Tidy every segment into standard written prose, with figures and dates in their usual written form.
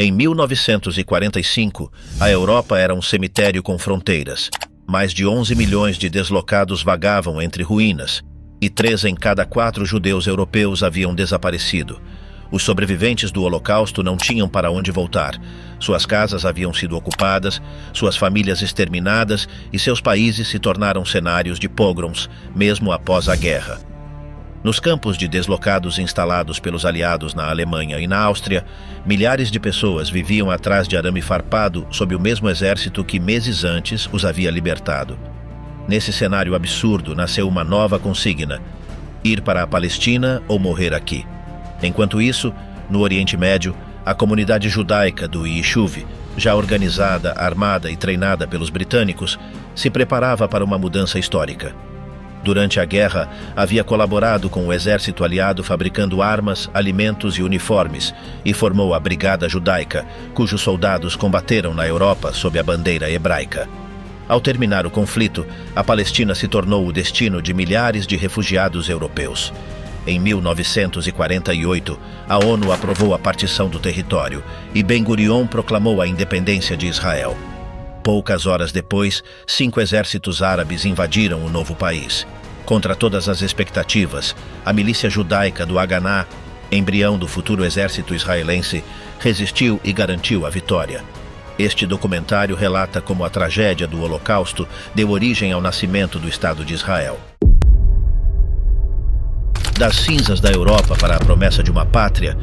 Em 1945, a Europa era um cemitério com fronteiras. Mais de 11 milhões de deslocados vagavam entre ruínas, e 3 em cada 4 judeus europeus haviam desaparecido. Os sobreviventes do Holocausto não tinham para onde voltar. Suas casas haviam sido ocupadas, suas famílias exterminadas e seus países se tornaram cenários de pogroms, mesmo após a guerra. Nos campos de deslocados instalados pelos aliados na Alemanha e na Áustria, milhares de pessoas viviam atrás de arame farpado sob o mesmo exército que meses antes os havia libertado. Nesse cenário absurdo nasceu uma nova consigna: ir para a Palestina ou morrer aqui. Enquanto isso, no Oriente Médio, a comunidade judaica do Yishuv, já organizada, armada e treinada pelos britânicos, se preparava para uma mudança histórica. Durante a guerra, havia colaborado com o exército aliado fabricando armas, alimentos e uniformes e formou a Brigada Judaica, cujos soldados combateram na Europa sob a bandeira hebraica. Ao terminar o conflito, a Palestina se tornou o destino de milhares de refugiados europeus. Em 1948, a ONU aprovou a partição do território e Ben-Gurion proclamou a independência de Israel. Poucas horas depois, 5 exércitos árabes invadiram o novo país. Contra todas as expectativas, a milícia judaica do Haganá, embrião do futuro exército israelense, resistiu e garantiu a vitória. Este documentário relata como a tragédia do Holocausto deu origem ao nascimento do Estado de Israel. Das cinzas da Europa para a promessa de uma pátria.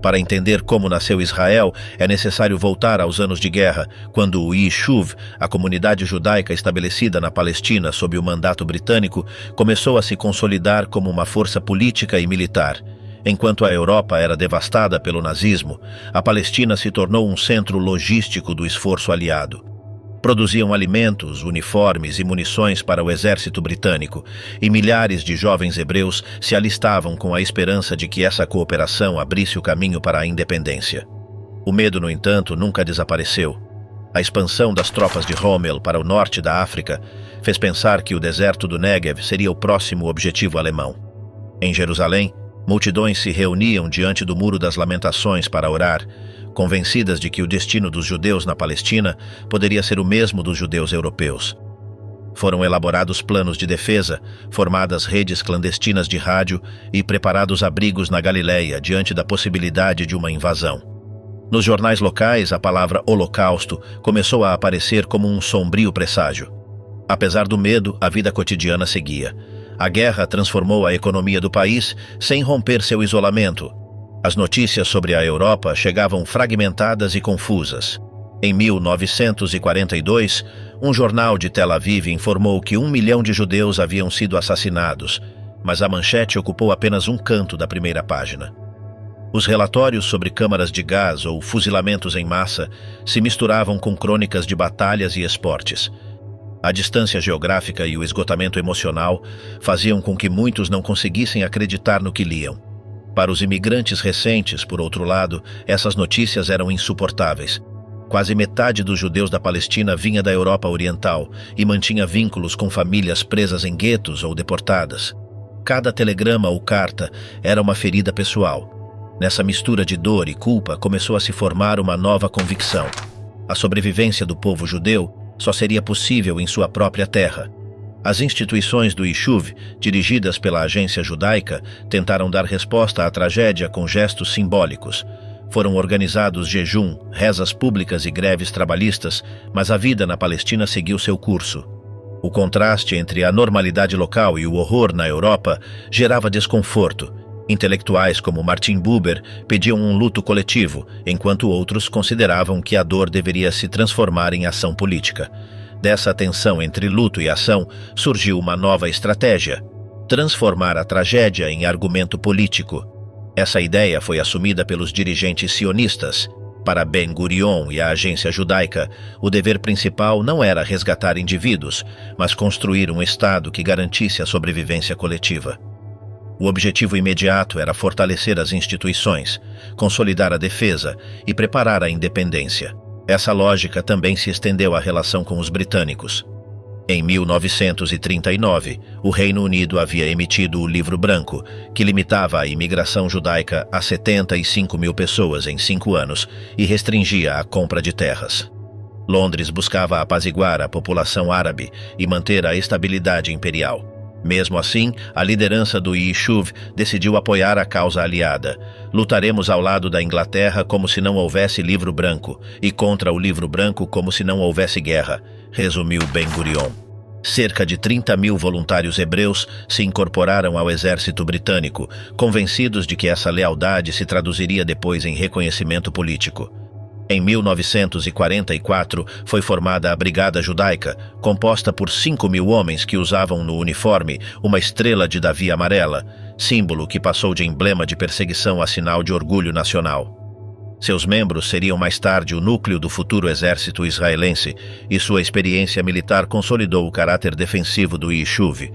Para entender como nasceu Israel, é necessário voltar aos anos de guerra, quando o Yishuv, a comunidade judaica estabelecida na Palestina sob o mandato britânico, começou a se consolidar como uma força política e militar. Enquanto a Europa era devastada pelo nazismo, a Palestina se tornou um centro logístico do esforço aliado. Produziam alimentos, uniformes e munições para o exército britânico, e milhares de jovens hebreus se alistavam com a esperança de que essa cooperação abrisse o caminho para a independência. O medo, no entanto, nunca desapareceu. A expansão das tropas de Rommel para o norte da África fez pensar que o deserto do Negev seria o próximo objetivo alemão. Em Jerusalém, multidões se reuniam diante do Muro das Lamentações para orar, convencidas de que o destino dos judeus na Palestina poderia ser o mesmo dos judeus europeus. Foram elaborados planos de defesa, formadas redes clandestinas de rádio e preparados abrigos na Galileia diante da possibilidade de uma invasão. Nos jornais locais, a palavra Holocausto começou a aparecer como um sombrio presságio. Apesar do medo, a vida cotidiana seguia. A guerra transformou a economia do país sem romper seu isolamento. As notícias sobre a Europa chegavam fragmentadas e confusas. Em 1942, um jornal de Tel Aviv informou que 1 milhão de judeus haviam sido assassinados, mas a manchete ocupou apenas um canto da primeira página. Os relatórios sobre câmaras de gás ou fuzilamentos em massa se misturavam com crônicas de batalhas e esportes. A distância geográfica e o esgotamento emocional faziam com que muitos não conseguissem acreditar no que liam. Para os imigrantes recentes, por outro lado, essas notícias eram insuportáveis. Quase metade dos judeus da Palestina vinha da Europa Oriental e mantinha vínculos com famílias presas em guetos ou deportadas. Cada telegrama ou carta era uma ferida pessoal. Nessa mistura de dor e culpa começou a se formar uma nova convicção. A sobrevivência do povo judeu só seria possível em sua própria terra. As instituições do Yishuv, dirigidas pela agência judaica, tentaram dar resposta à tragédia com gestos simbólicos. Foram organizados jejum, rezas públicas e greves trabalhistas, mas a vida na Palestina seguiu seu curso. O contraste entre a normalidade local e o horror na Europa gerava desconforto. Intelectuais como Martin Buber pediam um luto coletivo, enquanto outros consideravam que a dor deveria se transformar em ação política. Dessa tensão entre luto e ação surgiu uma nova estratégia: transformar a tragédia em argumento político. Essa ideia foi assumida pelos dirigentes sionistas. Para Ben-Gurion e a agência judaica, o dever principal não era resgatar indivíduos, mas construir um Estado que garantisse a sobrevivência coletiva. O objetivo imediato era fortalecer as instituições, consolidar a defesa e preparar a independência. Essa lógica também se estendeu à relação com os britânicos. Em 1939, o Reino Unido havia emitido o Livro Branco, que limitava a imigração judaica a 75 mil pessoas em 5 anos e restringia a compra de terras. Londres buscava apaziguar a população árabe e manter a estabilidade imperial. Mesmo assim, a liderança do Yishuv decidiu apoiar a causa aliada. Lutaremos ao lado da Inglaterra como se não houvesse livro branco e contra o livro branco como se não houvesse guerra, resumiu Ben-Gurion. Cerca de 30 mil voluntários hebreus se incorporaram ao exército britânico, convencidos de que essa lealdade se traduziria depois em reconhecimento político. Em 1944, foi formada a Brigada Judaica, composta por 5 mil homens que usavam no uniforme uma estrela de Davi amarela, símbolo que passou de emblema de perseguição a sinal de orgulho nacional. Seus membros seriam mais tarde o núcleo do futuro exército israelense, e sua experiência militar consolidou o caráter defensivo do Yishuv.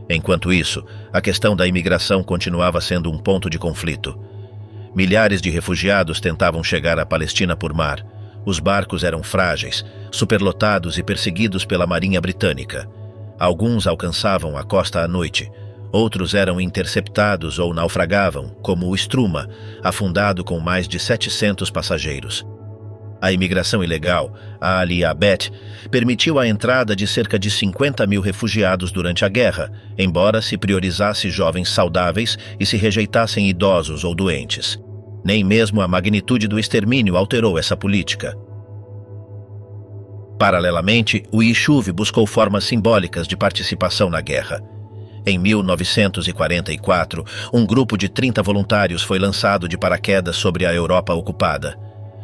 Enquanto isso, a questão da imigração continuava sendo um ponto de conflito. Milhares de refugiados tentavam chegar à Palestina por mar. Os barcos eram frágeis, superlotados e perseguidos pela Marinha Britânica. Alguns alcançavam a costa à noite. Outros eram interceptados ou naufragavam, como o Struma, afundado com mais de 700 passageiros. A imigração ilegal, a Aliyah-Bet, permitiu a entrada de cerca de 50 mil refugiados durante a guerra, embora se priorizasse jovens saudáveis e se rejeitassem idosos ou doentes. Nem mesmo a magnitude do extermínio alterou essa política. Paralelamente, o Yishuv buscou formas simbólicas de participação na guerra. Em 1944, um grupo de 30 voluntários foi lançado de paraquedas sobre a Europa ocupada.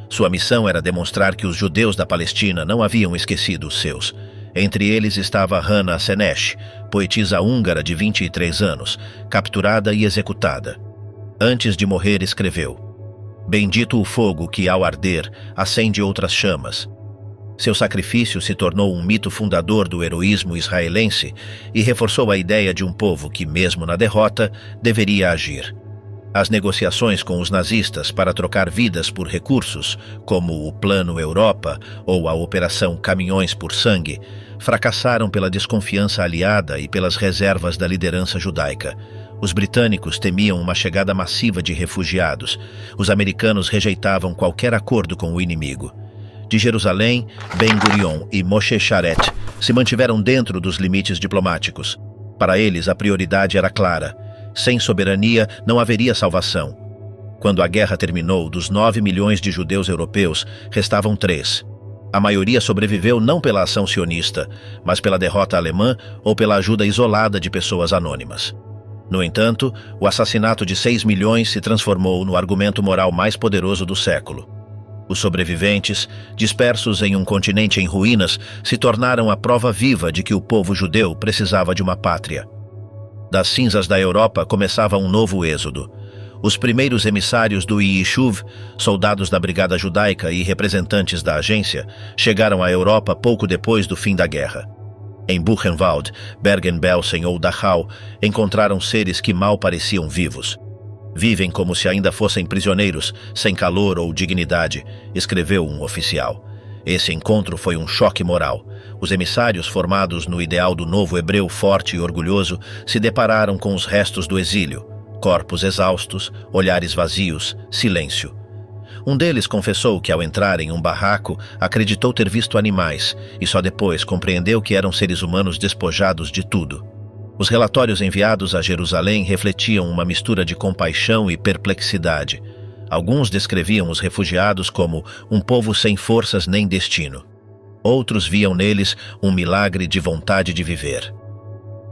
Sua missão era demonstrar que os judeus da Palestina não haviam esquecido os seus. Entre eles estava Hannah Senesh, poetisa húngara de 23 anos, capturada e executada. Antes de morrer, escreveu: "Bendito o fogo que, ao arder, acende outras chamas." Seu sacrifício se tornou um mito fundador do heroísmo israelense e reforçou a ideia de um povo que, mesmo na derrota, deveria agir. As negociações com os nazistas para trocar vidas por recursos, como o Plano Europa ou a Operação Caminhões por Sangue, fracassaram pela desconfiança aliada e pelas reservas da liderança judaica. Os britânicos temiam uma chegada massiva de refugiados. Os americanos rejeitavam qualquer acordo com o inimigo. De Jerusalém, Ben-Gurion e Moshe Sharet se mantiveram dentro dos limites diplomáticos. Para eles, a prioridade era clara. Sem soberania, não haveria salvação. Quando a guerra terminou, dos 9 milhões de judeus europeus, restavam 3. A maioria sobreviveu não pela ação sionista, mas pela derrota alemã ou pela ajuda isolada de pessoas anônimas. No entanto, o assassinato de 6 milhões se transformou no argumento moral mais poderoso do século. Os sobreviventes, dispersos em um continente em ruínas, se tornaram a prova viva de que o povo judeu precisava de uma pátria. Das cinzas da Europa começava um novo êxodo. Os primeiros emissários do Yishuv, soldados da Brigada Judaica e representantes da agência, chegaram à Europa pouco depois do fim da guerra. Em Buchenwald, Bergen-Belsen ou Dachau, encontraram seres que mal pareciam vivos. "Vivem como se ainda fossem prisioneiros, sem calor ou dignidade", escreveu um oficial. Esse encontro foi um choque moral. Os emissários, formados no ideal do novo hebreu forte e orgulhoso, se depararam com os restos do exílio: corpos exaustos, olhares vazios, silêncio. Um deles confessou que, ao entrar em um barraco, acreditou ter visto animais e só depois compreendeu que eram seres humanos despojados de tudo. Os relatórios enviados a Jerusalém refletiam uma mistura de compaixão e perplexidade. Alguns descreviam os refugiados como um povo sem forças nem destino. Outros viam neles um milagre de vontade de viver.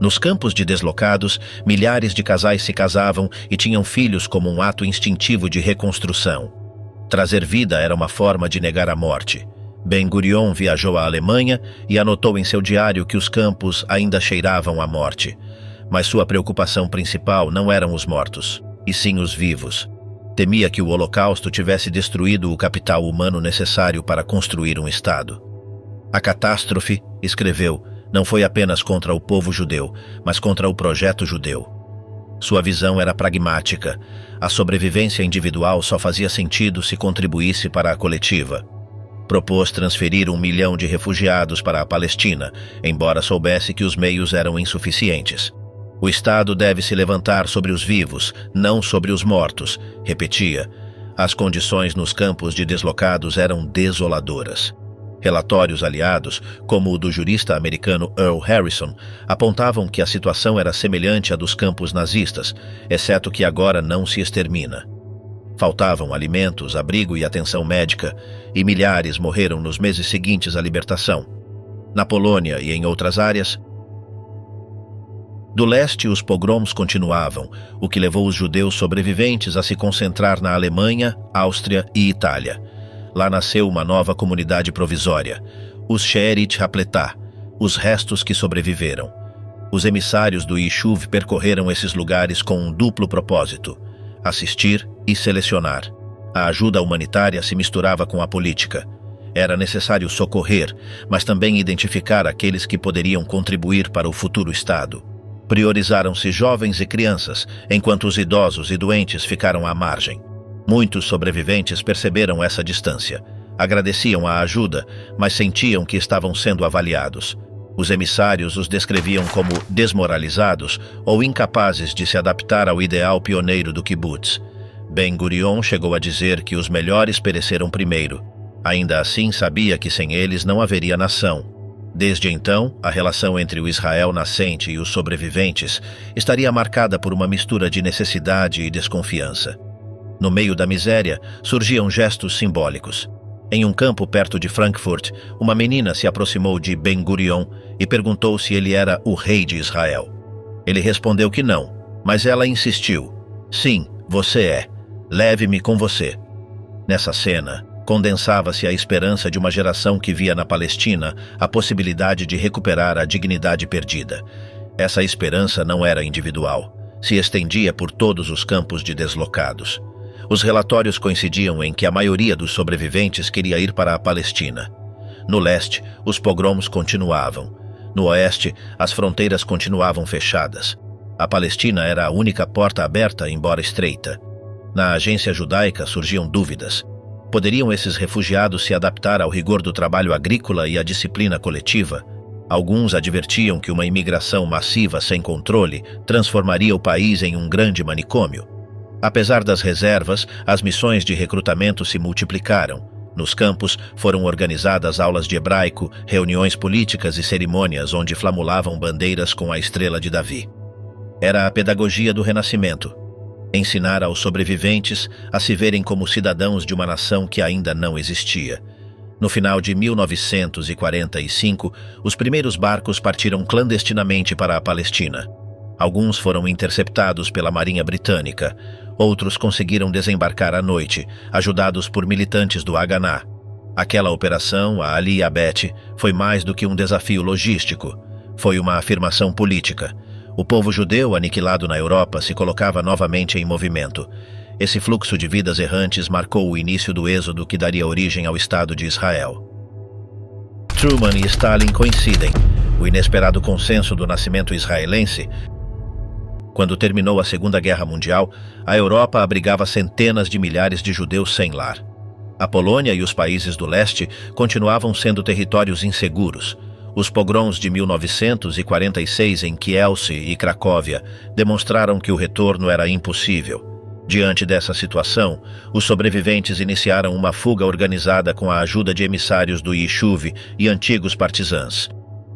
Nos campos de deslocados, milhares de casais se casavam e tinham filhos como um ato instintivo de reconstrução. Trazer vida era uma forma de negar a morte. Ben-Gurion viajou à Alemanha e anotou em seu diário que os campos ainda cheiravam a morte. Mas sua preocupação principal não eram os mortos, e sim os vivos. Temia que o Holocausto tivesse destruído o capital humano necessário para construir um Estado. A catástrofe, escreveu, não foi apenas contra o povo judeu, mas contra o projeto judeu. Sua visão era pragmática. A sobrevivência individual só fazia sentido se contribuísse para a coletiva. Propôs transferir 1 milhão de refugiados para a Palestina, embora soubesse que os meios eram insuficientes. O Estado deve se levantar sobre os vivos, não sobre os mortos, repetia. As condições nos campos de deslocados eram desoladoras. Relatórios aliados, como o do jurista americano Earl Harrison, apontavam que a situação era semelhante à dos campos nazistas, exceto que agora não se extermina. Faltavam alimentos, abrigo e atenção médica, e milhares morreram nos meses seguintes à libertação. Na Polônia e em outras áreas do leste, os pogroms continuavam, o que levou os judeus sobreviventes a se concentrar na Alemanha, Áustria e Itália. Lá nasceu uma nova comunidade provisória, os She'erit HaPletah, os restos que sobreviveram. Os emissários do Yishuv percorreram esses lugares com um duplo propósito: assistir e selecionar. A ajuda humanitária se misturava com a política. Era necessário socorrer, mas também identificar aqueles que poderiam contribuir para o futuro Estado. Priorizaram-se jovens e crianças, enquanto os idosos e doentes ficaram à margem. Muitos sobreviventes perceberam essa distância. Agradeciam a ajuda, mas sentiam que estavam sendo avaliados. Os emissários os descreviam como desmoralizados ou incapazes de se adaptar ao ideal pioneiro do kibbutz. Ben-Gurion chegou a dizer que os melhores pereceram primeiro. Ainda assim, sabia que sem eles não haveria nação. Desde então, a relação entre o Israel nascente e os sobreviventes estaria marcada por uma mistura de necessidade e desconfiança. No meio da miséria, surgiam gestos simbólicos. Em um campo perto de Frankfurt, uma menina se aproximou de Ben-Gurion e perguntou se ele era o rei de Israel. Ele respondeu que não, mas ela insistiu. Sim, você é. Leve-me com você. Nessa cena, condensava-se a esperança de uma geração que via na Palestina a possibilidade de recuperar a dignidade perdida. Essa esperança não era individual, se estendia por todos os campos de deslocados. Os relatórios coincidiam em que a maioria dos sobreviventes queria ir para a Palestina. No leste, os pogroms continuavam. No oeste, as fronteiras continuavam fechadas. A Palestina era a única porta aberta, embora estreita. Na agência judaica surgiam dúvidas. Poderiam esses refugiados se adaptar ao rigor do trabalho agrícola e à disciplina coletiva? Alguns advertiam que uma imigração massiva sem controle transformaria o país em um grande manicômio. Apesar das reservas, as missões de recrutamento se multiplicaram. Nos campos foram organizadas aulas de hebraico, reuniões políticas e cerimônias onde flamulavam bandeiras com a estrela de Davi. Era a pedagogia do Renascimento. Ensinar aos sobreviventes a se verem como cidadãos de uma nação que ainda não existia. No final de 1945, os primeiros barcos partiram clandestinamente para a Palestina. Alguns foram interceptados pela Marinha Britânica. Outros conseguiram desembarcar à noite, ajudados por militantes do Haganah. Aquela operação, a Aliyah-Bet, foi mais do que um desafio logístico. Foi uma afirmação política. O povo judeu aniquilado na Europa se colocava novamente em movimento. Esse fluxo de vidas errantes marcou o início do êxodo que daria origem ao Estado de Israel. Truman e Stalin coincidem. O inesperado consenso do nascimento israelense. Quando terminou a Segunda Guerra Mundial, a Europa abrigava centenas de milhares de judeus sem lar. A Polônia e os países do leste continuavam sendo territórios inseguros. Os pogroms de 1946 em Kielce e Cracóvia demonstraram que o retorno era impossível. Diante dessa situação, os sobreviventes iniciaram uma fuga organizada com a ajuda de emissários do Yishuv e antigos partisãs.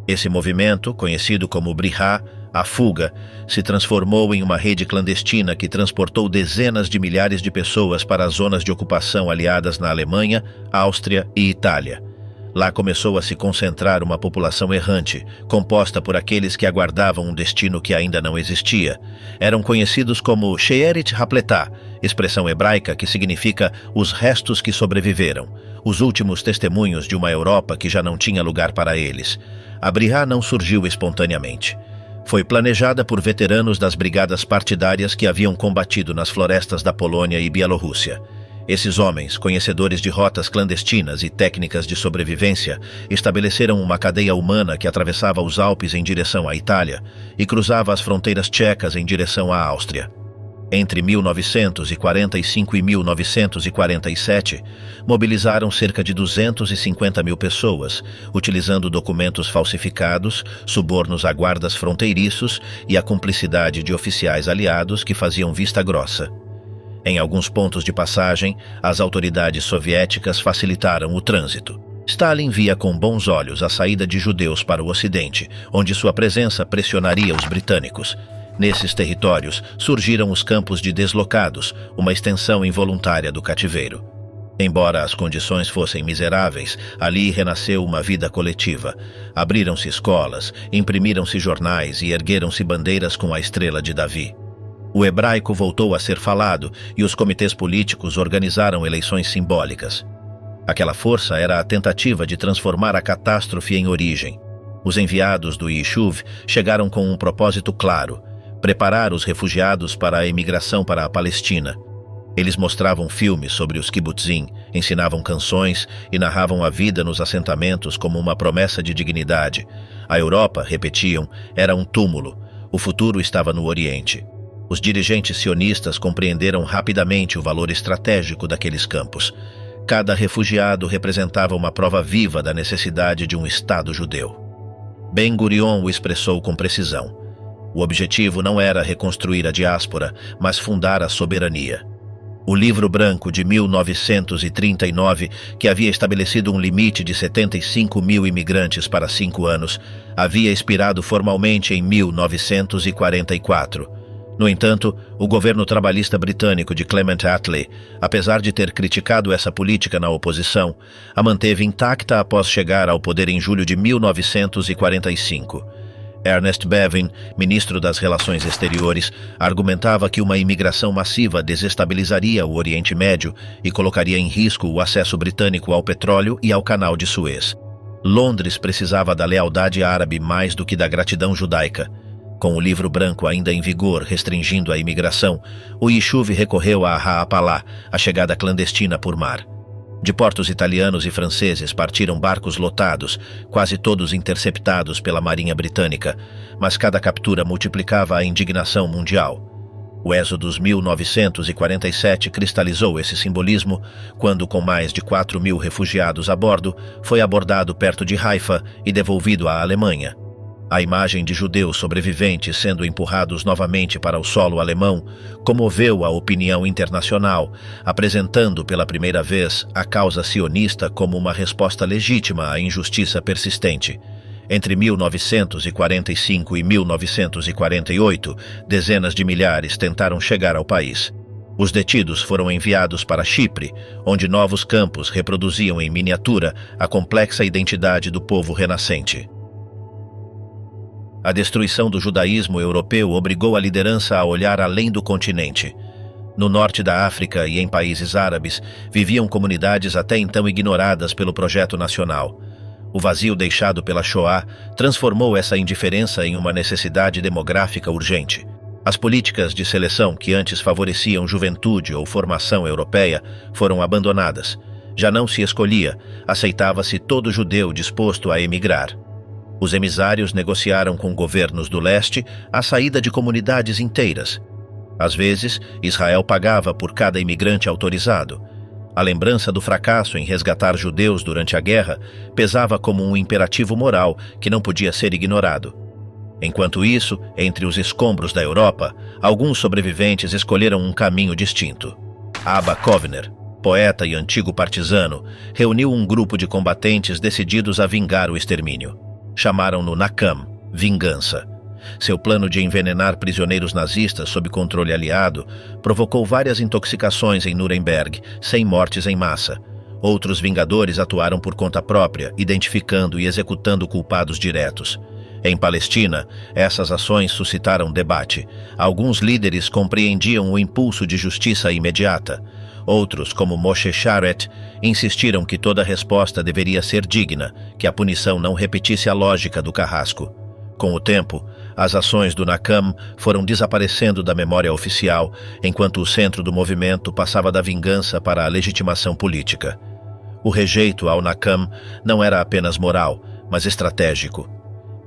Esse movimento, conhecido como Brihá, a fuga, se transformou em uma rede clandestina que transportou dezenas de milhares de pessoas para as zonas de ocupação aliadas na Alemanha, Áustria e Itália. Lá começou a se concentrar uma população errante, composta por aqueles que aguardavam um destino que ainda não existia. Eram conhecidos como She'erit HaPletah, expressão hebraica que significa os restos que sobreviveram, os últimos testemunhos de uma Europa que já não tinha lugar para eles. A Brihá não surgiu espontaneamente. Foi planejada por veteranos das brigadas partidárias que haviam combatido nas florestas da Polônia e Bielorrússia. Esses homens, conhecedores de rotas clandestinas e técnicas de sobrevivência, estabeleceram uma cadeia humana que atravessava os Alpes em direção à Itália e cruzava as fronteiras tchecas em direção à Áustria. Entre 1945 e 1947, mobilizaram cerca de 250 mil pessoas, utilizando documentos falsificados, subornos a guardas fronteiriços e a cumplicidade de oficiais aliados que faziam vista grossa. Em alguns pontos de passagem, as autoridades soviéticas facilitaram o trânsito. Stalin via com bons olhos a saída de judeus para o Ocidente, onde sua presença pressionaria os britânicos. Nesses territórios surgiram os campos de deslocados, uma extensão involuntária do cativeiro. Embora as condições fossem miseráveis, ali renasceu uma vida coletiva. Abriram-se escolas, imprimiram-se jornais e ergueram-se bandeiras com a estrela de Davi. O hebraico voltou a ser falado e os comitês políticos organizaram eleições simbólicas. Aquela força era a tentativa de transformar a catástrofe em origem. Os enviados do Yishuv chegaram com um propósito claro: preparar os refugiados para a emigração para a Palestina. Eles mostravam filmes sobre os kibbutzim, ensinavam canções e narravam a vida nos assentamentos como uma promessa de dignidade. A Europa, repetiam, era um túmulo. O futuro estava no Oriente. Os dirigentes sionistas compreenderam rapidamente o valor estratégico daqueles campos. Cada refugiado representava uma prova viva da necessidade de um Estado judeu. Ben-Gurion o expressou com precisão. O objetivo não era reconstruir a diáspora, mas fundar a soberania. O Livro Branco de 1939, que havia estabelecido um limite de 75 mil imigrantes para 5 anos, havia expirado formalmente em 1944. No entanto, o governo trabalhista britânico de Clement Attlee, apesar de ter criticado essa política na oposição, a manteve intacta após chegar ao poder em julho de 1945. Ernest Bevin, ministro das Relações Exteriores, argumentava que uma imigração massiva desestabilizaria o Oriente Médio e colocaria em risco o acesso britânico ao petróleo e ao Canal de Suez. Londres precisava da lealdade árabe mais do que da gratidão judaica. Com o Livro Branco ainda em vigor restringindo a imigração, o Yishuv recorreu a Ha'apalá, a chegada clandestina por mar. De portos italianos e franceses partiram barcos lotados, quase todos interceptados pela Marinha Britânica, mas cada captura multiplicava a indignação mundial. O Êxodo 1947 cristalizou esse simbolismo quando, com mais de 4 mil refugiados a bordo, foi abordado perto de Haifa e devolvido à Alemanha. A imagem de judeus sobreviventes sendo empurrados novamente para o solo alemão comoveu a opinião internacional, apresentando pela primeira vez a causa sionista como uma resposta legítima à injustiça persistente. Entre 1945 e 1948, dezenas de milhares tentaram chegar ao país. Os detidos foram enviados para Chipre, onde novos campos reproduziam em miniatura a complexa identidade do povo renascente. A destruição do judaísmo europeu obrigou a liderança a olhar além do continente. No norte da África e em países árabes, viviam comunidades até então ignoradas pelo projeto nacional. O vazio deixado pela Shoah transformou essa indiferença em uma necessidade demográfica urgente. As políticas de seleção que antes favoreciam juventude ou formação europeia foram abandonadas. Já não se escolhia, aceitava-se todo judeu disposto a emigrar. Os emissários negociaram com governos do leste a saída de comunidades inteiras. Às vezes, Israel pagava por cada imigrante autorizado. A lembrança do fracasso em resgatar judeus durante a guerra pesava como um imperativo moral que não podia ser ignorado. Enquanto isso, entre os escombros da Europa, alguns sobreviventes escolheram um caminho distinto. Abba Kovner, poeta e antigo partisano, reuniu um grupo de combatentes decididos a vingar o extermínio. Chamaram-no Nakam, vingança. Seu plano de envenenar prisioneiros nazistas sob controle aliado provocou várias intoxicações em Nuremberg, sem mortes em massa. Outros vingadores atuaram por conta própria, identificando e executando culpados diretos. Em Palestina, essas ações suscitaram debate. Alguns líderes compreendiam o impulso de justiça imediata. Outros, como Moshe Sharet, insistiram que toda resposta deveria ser digna, que a punição não repetisse a lógica do carrasco. Com o tempo, as ações do Nakam foram desaparecendo da memória oficial, enquanto o centro do movimento passava da vingança para a legitimação política. O rejeito ao Nakam não era apenas moral, mas estratégico.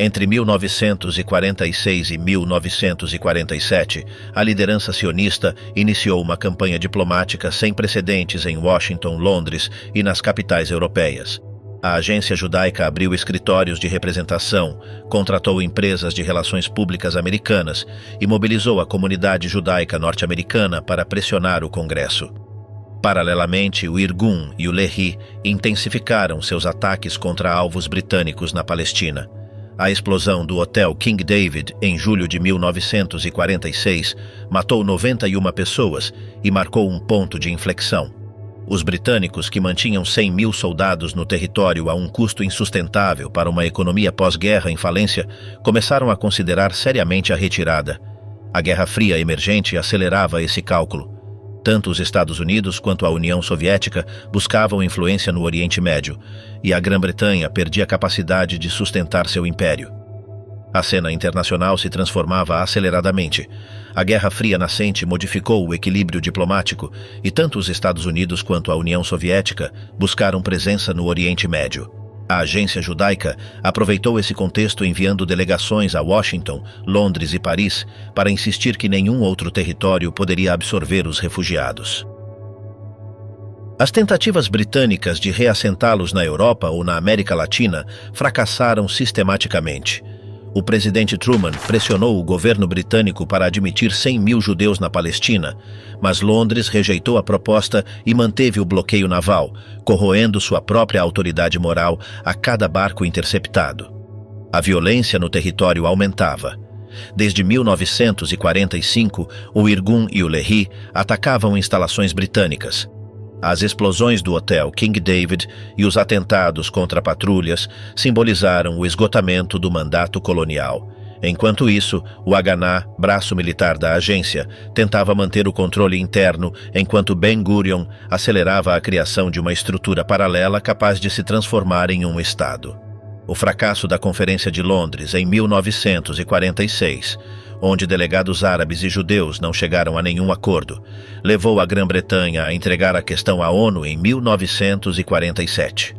Entre 1946 e 1947, a liderança sionista iniciou uma campanha diplomática sem precedentes em Washington, Londres e nas capitais europeias. A agência judaica abriu escritórios de representação, contratou empresas de relações públicas americanas e mobilizou a comunidade judaica norte-americana para pressionar o Congresso. Paralelamente, o Irgun e o Lehi intensificaram seus ataques contra alvos britânicos na Palestina. A explosão do Hotel King David em julho de 1946 matou 91 pessoas e marcou um ponto de inflexão. Os britânicos, que mantinham 100 mil soldados no território a um custo insustentável para uma economia pós-guerra em falência, começaram a considerar seriamente a retirada. A Guerra Fria emergente acelerava esse cálculo. Tanto os Estados Unidos quanto a União Soviética buscavam influência no Oriente Médio, e a Grã-Bretanha perdia a capacidade de sustentar seu império. A cena internacional se transformava aceleradamente. A Guerra Fria nascente modificou o equilíbrio diplomático, e tanto os Estados Unidos quanto a União Soviética buscaram presença no Oriente Médio. A agência judaica aproveitou esse contexto enviando delegações a Washington, Londres e Paris para insistir que nenhum outro território poderia absorver os refugiados. As tentativas britânicas de reassentá-los na Europa ou na América Latina fracassaram sistematicamente. O presidente Truman pressionou o governo britânico para admitir 100 mil judeus na Palestina, mas Londres rejeitou a proposta e manteve o bloqueio naval, corroendo sua própria autoridade moral a cada barco interceptado. A violência no território aumentava. Desde 1945, o Irgun e o Lehi atacavam instalações britânicas. As explosões do Hotel King David e os atentados contra patrulhas simbolizaram o esgotamento do mandato colonial. Enquanto isso, o Haganah, braço militar da agência, tentava manter o controle interno, enquanto Ben-Gurion acelerava a criação de uma estrutura paralela capaz de se transformar em um Estado. O fracasso da Conferência de Londres em 1946, onde delegados árabes e judeus não chegaram a nenhum acordo, levou a Grã-Bretanha a entregar a questão à ONU em 1947.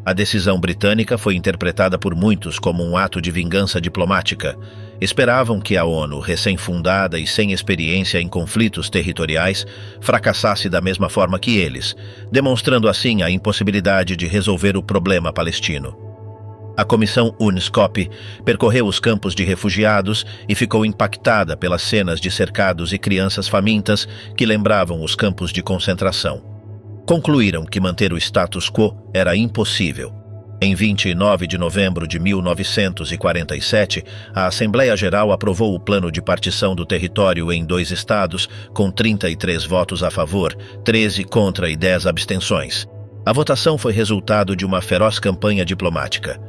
A decisão britânica foi interpretada por muitos como um ato de vingança diplomática. Esperavam que a ONU, recém-fundada e sem experiência em conflitos territoriais, fracassasse da mesma forma que eles, demonstrando assim a impossibilidade de resolver o problema palestino. A comissão UNSCOP percorreu os campos de refugiados e ficou impactada pelas cenas de cercados e crianças famintas que lembravam os campos de concentração. Concluíram que manter o status quo era impossível. Em 29 de novembro de 1947, a Assembleia Geral aprovou o plano de partição do território em 2 estados, com 33 votos a favor, 13 contra e 10 abstenções. A votação foi resultado de uma feroz campanha diplomática.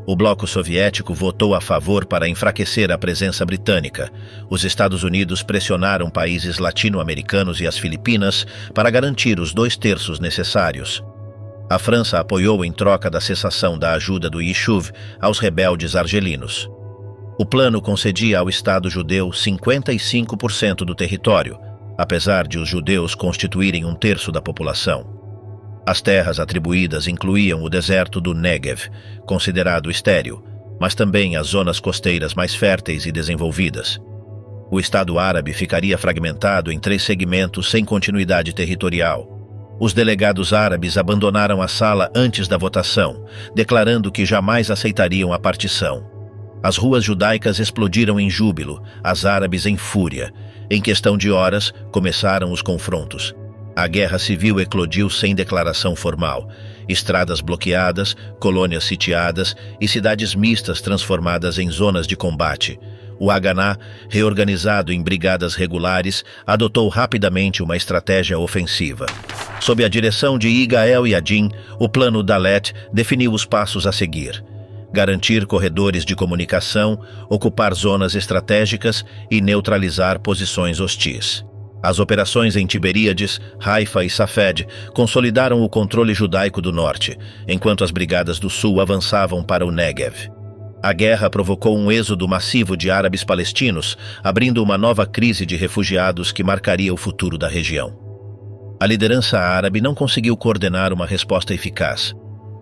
O bloco soviético votou a favor para enfraquecer a presença britânica. Os Estados Unidos pressionaram países latino-americanos e as Filipinas para garantir os 2/3 necessários. A França apoiou em troca da cessação da ajuda do Yishuv aos rebeldes argelinos. O plano concedia ao Estado judeu 55% do território, apesar de os judeus constituírem 1/3 da população. As terras atribuídas incluíam o deserto do Negev, considerado estéril, mas também as zonas costeiras mais férteis e desenvolvidas. O Estado árabe ficaria fragmentado em 3 segmentos sem continuidade territorial. Os delegados árabes abandonaram a sala antes da votação, declarando que jamais aceitariam a partição. As ruas judaicas explodiram em júbilo, as árabes em fúria. Em questão de horas, começaram os confrontos. A guerra civil eclodiu sem declaração formal. Estradas bloqueadas, colônias sitiadas e cidades mistas transformadas em zonas de combate. O Haganah, reorganizado em brigadas regulares, adotou rapidamente uma estratégia ofensiva. Sob a direção de Yigael Yadin, o plano Dalet definiu os passos a seguir: garantir corredores de comunicação, ocupar zonas estratégicas e neutralizar posições hostis. As operações em Tiberíades, Haifa e Safed consolidaram o controle judaico do norte, enquanto as brigadas do sul avançavam para o Negev. A guerra provocou um êxodo massivo de árabes palestinos, abrindo uma nova crise de refugiados que marcaria o futuro da região. A liderança árabe não conseguiu coordenar uma resposta eficaz.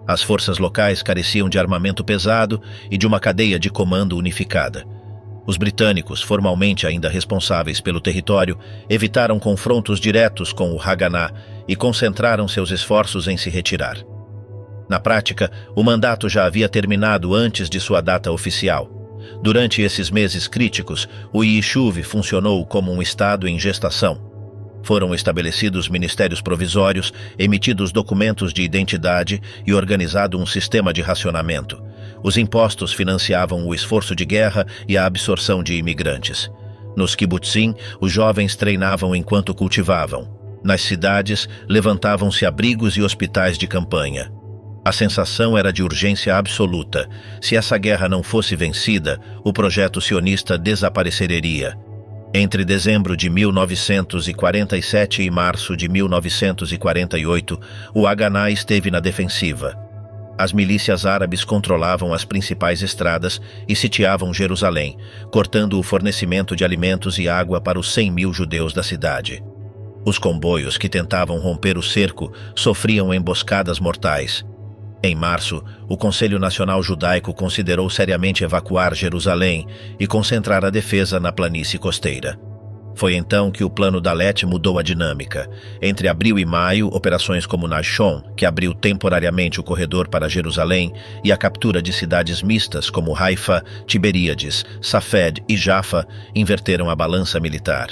As forças locais careciam de armamento pesado e de uma cadeia de comando unificada. Os britânicos, formalmente ainda responsáveis pelo território, evitaram confrontos diretos com o Haganah e concentraram seus esforços em se retirar. Na prática, o mandato já havia terminado antes de sua data oficial. Durante esses meses críticos, o Yishuv funcionou como um estado em gestação. Foram estabelecidos ministérios provisórios, emitidos documentos de identidade e organizado um sistema de racionamento. Os impostos financiavam o esforço de guerra e a absorção de imigrantes. Nos kibbutzim, os jovens treinavam enquanto cultivavam. Nas cidades, levantavam-se abrigos e hospitais de campanha. A sensação era de urgência absoluta. Se essa guerra não fosse vencida, o projeto sionista desapareceria. Entre dezembro de 1947 e março de 1948, o Haganah esteve na defensiva. As milícias árabes controlavam as principais estradas e sitiavam Jerusalém, cortando o fornecimento de alimentos e água para os 100.000 judeus da cidade. Os comboios que tentavam romper o cerco sofriam emboscadas mortais. Em março, o Conselho Nacional Judaico considerou seriamente evacuar Jerusalém e concentrar a defesa na planície costeira. Foi então que o Plano Dalet mudou a dinâmica. Entre abril e maio, operações como Nachshon, que abriu temporariamente o corredor para Jerusalém, e a captura de cidades mistas como Haifa, Tiberíades, Safed e Jaffa inverteram a balança militar.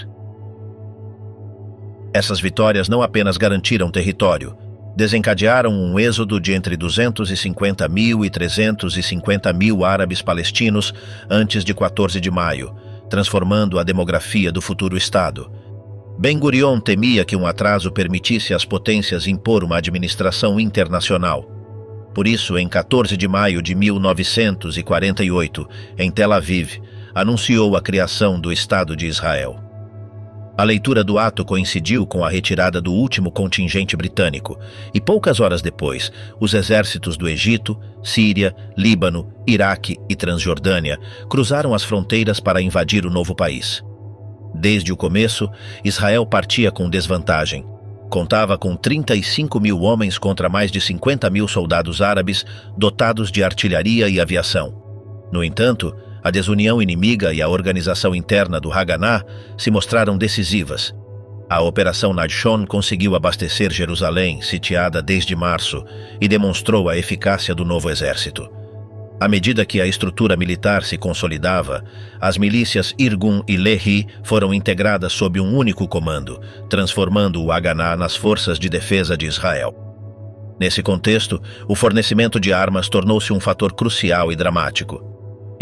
Essas vitórias não apenas garantiram território, desencadearam um êxodo de entre 250.000 e 350.000 árabes palestinos antes de 14 de maio, transformando a demografia do futuro Estado. Ben-Gurion temia que um atraso permitisse às potências impor uma administração internacional. Por isso, em 14 de maio de 1948, em Tel Aviv, anunciou a criação do Estado de Israel. A leitura do ato coincidiu com a retirada do último contingente britânico, e poucas horas depois, os exércitos do Egito, Síria, Líbano, Iraque e Transjordânia cruzaram as fronteiras para invadir o novo país. Desde o começo, Israel partia com desvantagem. Contava com 35.000 homens contra mais de 50.000 soldados árabes dotados de artilharia e aviação. No entanto, a desunião inimiga e a organização interna do Haganah se mostraram decisivas. A Operação Nachshon conseguiu abastecer Jerusalém, sitiada desde março, e demonstrou a eficácia do novo exército. À medida que a estrutura militar se consolidava, as milícias Irgun e Lehi foram integradas sob um único comando, transformando o Haganah nas forças de defesa de Israel. Nesse contexto, o fornecimento de armas tornou-se um fator crucial e dramático.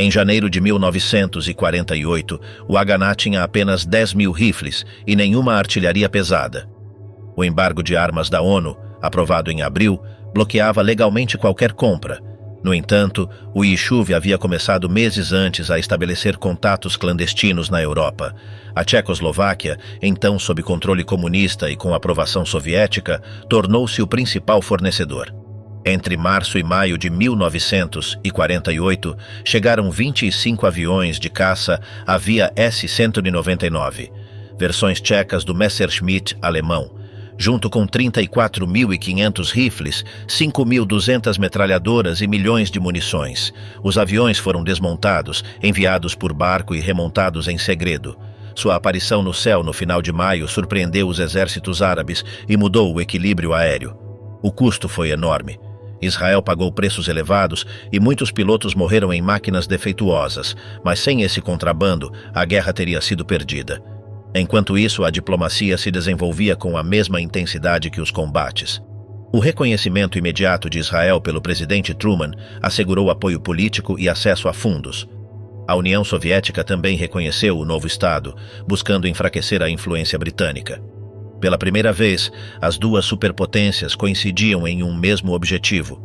Em janeiro de 1948, o Haganah tinha apenas 10.000 rifles e nenhuma artilharia pesada. O embargo de armas da ONU, aprovado em abril, bloqueava legalmente qualquer compra. No entanto, o Yishuv havia começado meses antes a estabelecer contatos clandestinos na Europa. A Tchecoslováquia, então sob controle comunista e com aprovação soviética, tornou-se o principal fornecedor. Entre março e maio de 1948, chegaram 25 aviões de caça Avia S-199, versões tchecas do Messerschmitt alemão, junto com 34.500 rifles, 5.200 metralhadoras e milhões de munições. Os aviões foram desmontados, enviados por barco e remontados em segredo. Sua aparição no céu no final de maio surpreendeu os exércitos árabes e mudou o equilíbrio aéreo. O custo foi enorme. Israel pagou preços elevados e muitos pilotos morreram em máquinas defeituosas, mas sem esse contrabando, a guerra teria sido perdida. Enquanto isso, a diplomacia se desenvolvia com a mesma intensidade que os combates. O reconhecimento imediato de Israel pelo presidente Truman assegurou apoio político e acesso a fundos. A União Soviética também reconheceu o novo Estado, buscando enfraquecer a influência britânica. Pela primeira vez, as duas superpotências coincidiam em um mesmo objetivo.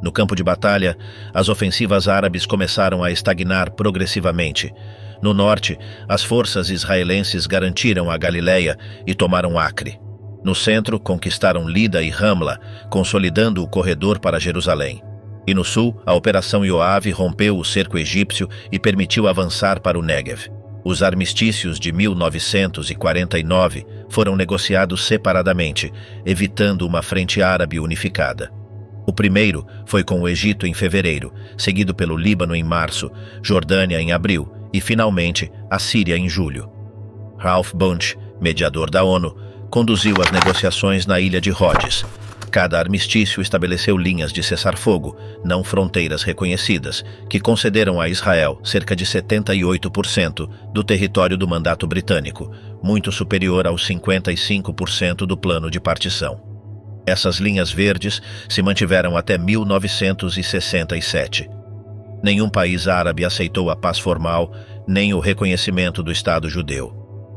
No campo de batalha, as ofensivas árabes começaram a estagnar progressivamente. No norte, as forças israelenses garantiram a Galileia e tomaram Acre. No centro, conquistaram Lida e Ramla, consolidando o corredor para Jerusalém. E no sul, a Operação Yoav rompeu o cerco egípcio e permitiu avançar para o Negev. Os armistícios de 1949 foram negociados separadamente, evitando uma frente árabe unificada. O primeiro foi com o Egito em fevereiro, seguido pelo Líbano em março, Jordânia em abril e, finalmente, a Síria em julho. Ralph Bunche, mediador da ONU, conduziu as negociações na ilha de Rhodes. Cada armistício estabeleceu linhas de cessar-fogo, não fronteiras reconhecidas, que concederam a Israel cerca de 78% do território do mandato britânico, muito superior aos 55% do plano de partição. Essas linhas verdes se mantiveram até 1967. Nenhum país árabe aceitou a paz formal, nem o reconhecimento do Estado judeu.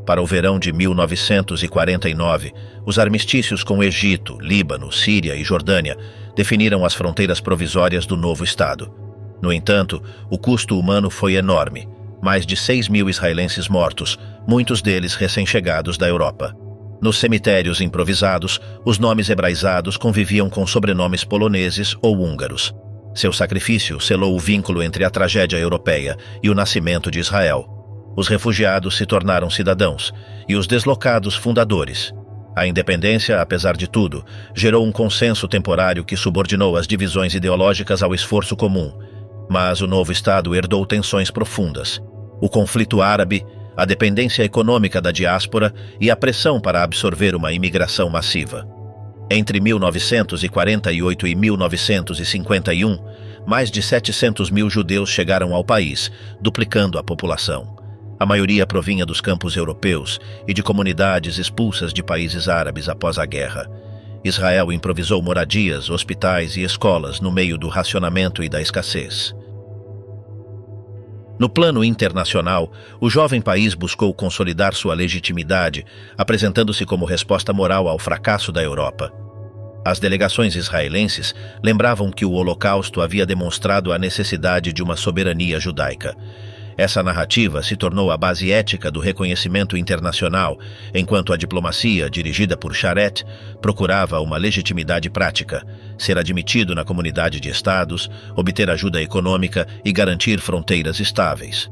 Para o verão de 1949, os armistícios com Egito, Líbano, Síria e Jordânia definiram as fronteiras provisórias do novo Estado. No entanto, o custo humano foi enorme. Mais de 6.000 israelenses mortos, muitos deles recém-chegados da Europa. Nos cemitérios improvisados, os nomes hebraizados conviviam com sobrenomes poloneses ou húngaros. Seu sacrifício selou o vínculo entre a tragédia europeia e o nascimento de Israel. Os refugiados se tornaram cidadãos e os deslocados fundadores. A independência, apesar de tudo, gerou um consenso temporário que subordinou as divisões ideológicas ao esforço comum. Mas o novo Estado herdou tensões profundas. O conflito árabe, a dependência econômica da diáspora e a pressão para absorver uma imigração massiva. Entre 1948 e 1951, mais de 700.000 judeus chegaram ao país, duplicando a população. A maioria provinha dos campos europeus e de comunidades expulsas de países árabes após a guerra. Israel improvisou moradias, hospitais e escolas no meio do racionamento e da escassez. No plano internacional, o jovem país buscou consolidar sua legitimidade, apresentando-se como resposta moral ao fracasso da Europa. As delegações israelenses lembravam que o Holocausto havia demonstrado a necessidade de uma soberania judaica. Essa narrativa se tornou a base ética do reconhecimento internacional, enquanto a diplomacia, dirigida por Sharet, procurava uma legitimidade prática, ser admitido na comunidade de estados, obter ajuda econômica e garantir fronteiras estáveis.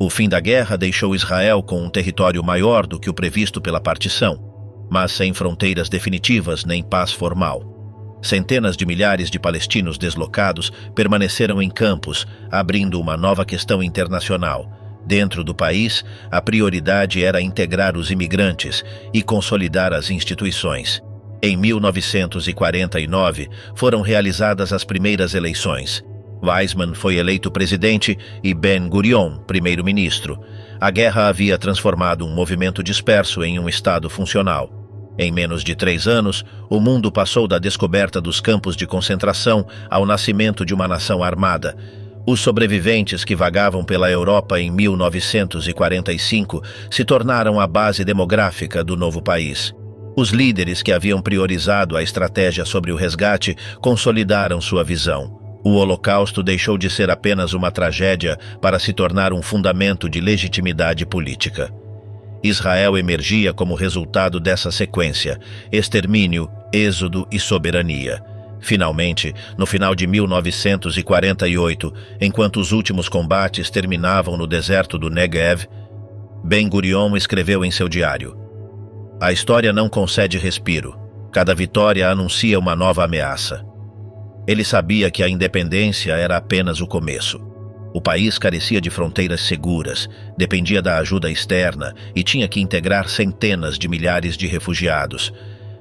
O fim da guerra deixou Israel com um território maior do que o previsto pela partição, mas sem fronteiras definitivas nem paz formal. Centenas de milhares de palestinos deslocados permaneceram em campos, abrindo uma nova questão internacional. Dentro do país, a prioridade era integrar os imigrantes e consolidar as instituições. Em 1949, foram realizadas as primeiras eleições. Weizmann foi eleito presidente e Ben-Gurion, primeiro-ministro. A guerra havia transformado um movimento disperso em um Estado funcional. Em menos de 3 anos, o mundo passou da descoberta dos campos de concentração ao nascimento de uma nação armada. Os sobreviventes que vagavam pela Europa em 1945 se tornaram a base demográfica do novo país. Os líderes que haviam priorizado a estratégia sobre o resgate consolidaram sua visão. O Holocausto deixou de ser apenas uma tragédia para se tornar um fundamento de legitimidade política. Israel emergia como resultado dessa sequência: extermínio, êxodo e soberania. Finalmente, no final de 1948, enquanto os últimos combates terminavam no deserto do Negev, Ben-Gurion escreveu em seu diário: "A história não concede respiro. Cada vitória anuncia uma nova ameaça." Ele sabia que a independência era apenas o começo. O país carecia de fronteiras seguras, dependia da ajuda externa e tinha que integrar centenas de milhares de refugiados.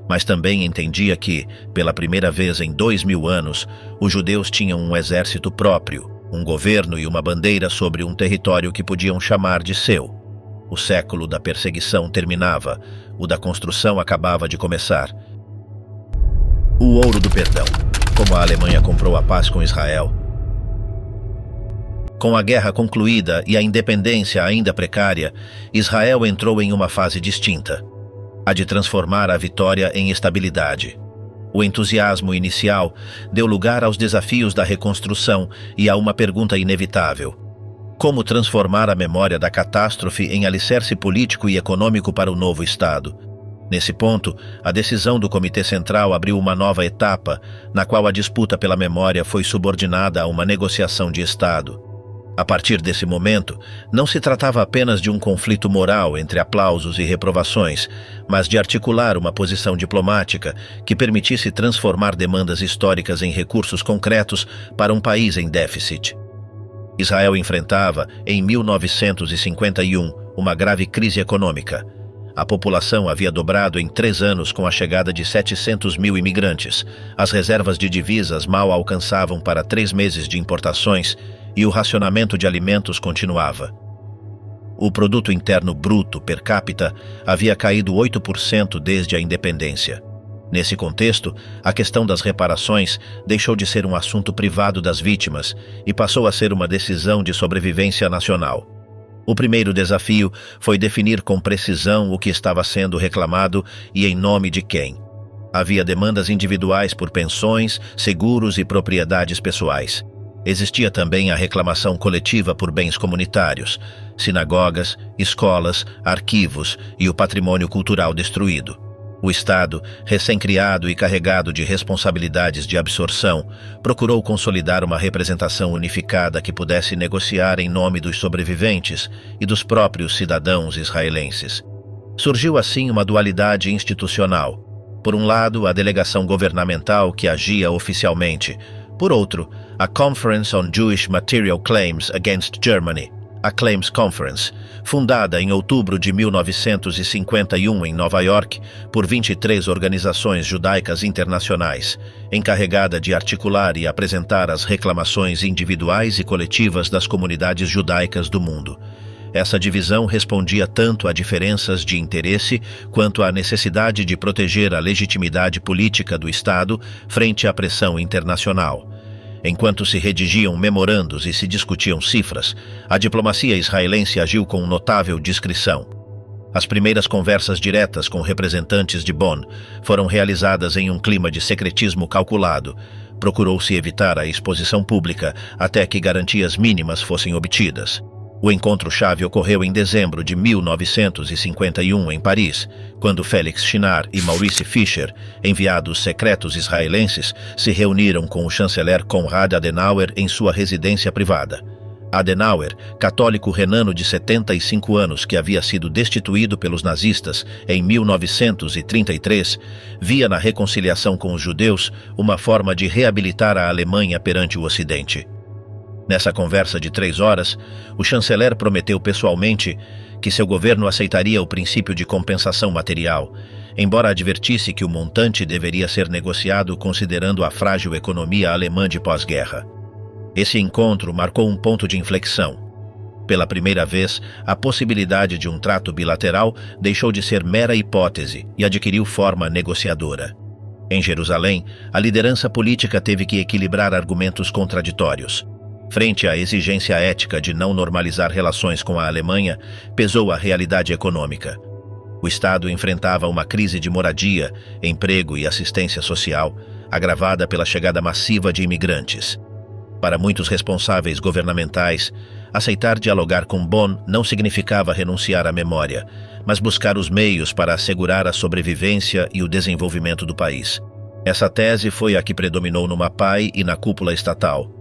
Mas também entendia que, pela primeira vez em 2000 anos, os judeus tinham um exército próprio, um governo e uma bandeira sobre um território que podiam chamar de seu. O século da perseguição terminava, o da construção acabava de começar. O ouro do perdão. Como a Alemanha comprou a paz com Israel. Com a guerra concluída e a independência ainda precária, Israel entrou em uma fase distinta: a de transformar a vitória em estabilidade. O entusiasmo inicial deu lugar aos desafios da reconstrução e a uma pergunta inevitável: como transformar a memória da catástrofe em alicerce político e econômico para o novo Estado? Nesse ponto, a decisão do Comitê Central abriu uma nova etapa, na qual a disputa pela memória foi subordinada a uma negociação de Estado. A partir desse momento, não se tratava apenas de um conflito moral entre aplausos e reprovações, mas de articular uma posição diplomática que permitisse transformar demandas históricas em recursos concretos para um país em déficit. Israel enfrentava, em 1951, uma grave crise econômica. A população havia dobrado em 3 anos com a chegada de 700 mil imigrantes. As reservas de divisas mal alcançavam para 3 meses de importações e o racionamento de alimentos continuava. O produto interno bruto per capita havia caído 8% desde a independência. Nesse contexto, a questão das reparações deixou de ser um assunto privado das vítimas e passou a ser uma decisão de sobrevivência nacional. O primeiro desafio foi definir com precisão o que estava sendo reclamado e em nome de quem. Havia demandas individuais por pensões, seguros e propriedades pessoais. Existia também a reclamação coletiva por bens comunitários, sinagogas, escolas, arquivos e o patrimônio cultural destruído. O Estado, recém-criado e carregado de responsabilidades de absorção, procurou consolidar uma representação unificada que pudesse negociar em nome dos sobreviventes e dos próprios cidadãos israelenses. Surgiu assim uma dualidade institucional. Por um lado, a delegação governamental que agia oficialmente. Por outro, a Conference on Jewish Material Claims Against Germany, a Claims Conference, fundada em outubro de 1951 em Nova York por 23 organizações judaicas internacionais, encarregada de articular e apresentar as reclamações individuais e coletivas das comunidades judaicas do mundo. Essa divisão respondia tanto a diferenças de interesse quanto à necessidade de proteger a legitimidade política do Estado frente à pressão internacional. Enquanto se redigiam memorandos e se discutiam cifras, a diplomacia israelense agiu com notável discrição. As primeiras conversas diretas com representantes de Bonn foram realizadas em um clima de secretismo calculado. Procurou-se evitar a exposição pública até que garantias mínimas fossem obtidas. O encontro-chave ocorreu em dezembro de 1951 em Paris, quando Felix Shinar e Maurice Fischer, enviados secretos israelenses, se reuniram com o chanceler Konrad Adenauer em sua residência privada. Adenauer, católico renano de 75 anos que havia sido destituído pelos nazistas em 1933, via na reconciliação com os judeus uma forma de reabilitar a Alemanha perante o Ocidente. Nessa conversa de 3 horas, o chanceler prometeu pessoalmente que seu governo aceitaria o princípio de compensação material, embora advertisse que o montante deveria ser negociado considerando a frágil economia alemã de pós-guerra. Esse encontro marcou um ponto de inflexão. Pela primeira vez, a possibilidade de um trato bilateral deixou de ser mera hipótese e adquiriu forma negociadora. Em Jerusalém, a liderança política teve que equilibrar argumentos contraditórios. Frente à exigência ética de não normalizar relações com a Alemanha, pesou a realidade econômica. O Estado enfrentava uma crise de moradia, emprego e assistência social, agravada pela chegada massiva de imigrantes. Para muitos responsáveis governamentais, aceitar dialogar com Bonn não significava renunciar à memória, mas buscar os meios para assegurar a sobrevivência e o desenvolvimento do país. Essa tese foi a que predominou no Mapai e na cúpula estatal.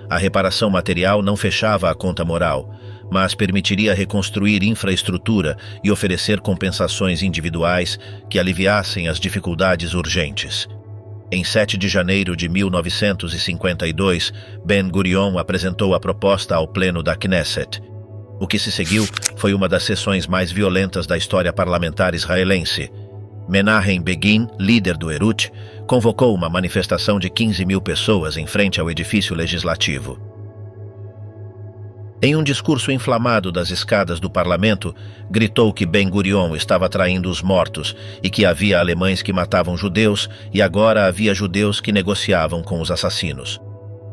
A reparação material não fechava a conta moral, mas permitiria reconstruir infraestrutura e oferecer compensações individuais que aliviassem as dificuldades urgentes. Em 7 de janeiro de 1952, Ben-Gurion apresentou a proposta ao pleno da Knesset. O que se seguiu foi uma das sessões mais violentas da história parlamentar israelense. Menahem Begin, líder do Herut, convocou uma manifestação de 15 mil pessoas em frente ao edifício legislativo. Em um discurso inflamado das escadas do parlamento, gritou que Ben-Gurion estava traindo os mortos e que havia alemães que matavam judeus e agora havia judeus que negociavam com os assassinos.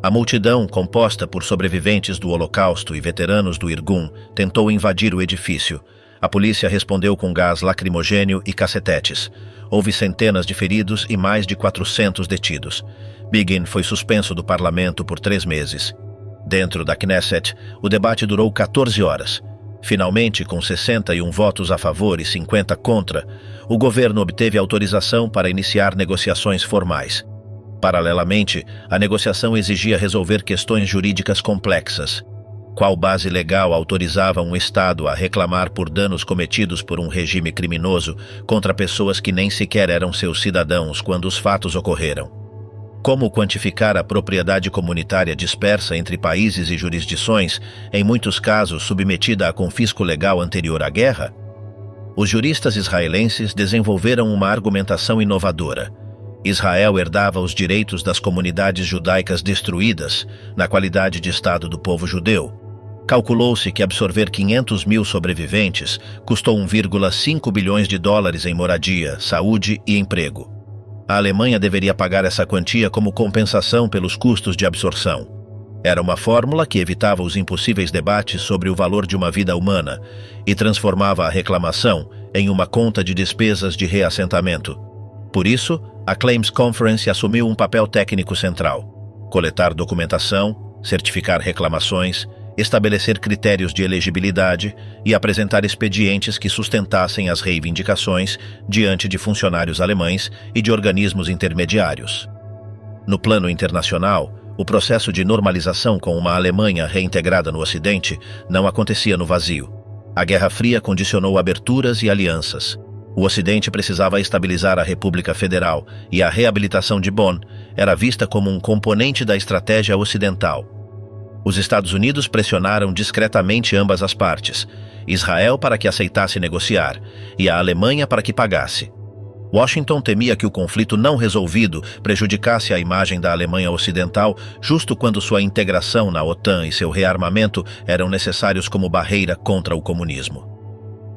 A multidão, composta por sobreviventes do Holocausto e veteranos do Irgun, tentou invadir o edifício. A polícia respondeu com gás lacrimogênio e cacetetes. Houve centenas de feridos e mais de 400 detidos. Begin foi suspenso do parlamento por 3 meses. Dentro da Knesset, o debate durou 14 horas. Finalmente, com 61 votos a favor e 50 contra, o governo obteve autorização para iniciar negociações formais. Paralelamente, a negociação exigia resolver questões jurídicas complexas. qual base legal autorizava um Estado a reclamar por danos cometidos por um regime criminoso contra pessoas que nem sequer eram seus cidadãos quando os fatos ocorreram? Como quantificar a propriedade comunitária dispersa entre países e jurisdições, em muitos casos submetida a confisco legal anterior à guerra? Os juristas israelenses desenvolveram uma argumentação inovadora. Israel herdava os direitos das comunidades judaicas destruídas, na qualidade de Estado do povo judeu. Calculou-se que absorver 500 mil sobreviventes custou 1,5 bilhões de dólares em moradia, saúde e emprego. A Alemanha deveria pagar essa quantia como compensação pelos custos de absorção. Era uma fórmula que evitava os impossíveis debates sobre o valor de uma vida humana e transformava a reclamação em uma conta de despesas de reassentamento. Por isso, a Claims Conference assumiu um papel técnico central: coletar documentação, certificar reclamações, estabelecer critérios de elegibilidade e apresentar expedientes que sustentassem as reivindicações diante de funcionários alemães e de organismos intermediários. No plano internacional, o processo de normalização com uma Alemanha reintegrada no Ocidente não acontecia no vazio. A Guerra Fria condicionou aberturas e alianças. O Ocidente precisava estabilizar a República Federal e a reabilitação de Bonn era vista como um componente da estratégia ocidental. Os Estados Unidos pressionaram discretamente ambas as partes, Israel para que aceitasse negociar e a Alemanha para que pagasse. Washington temia que o conflito não resolvido prejudicasse a imagem da Alemanha Ocidental justo quando sua integração na OTAN e seu rearmamento eram necessários como barreira contra o comunismo.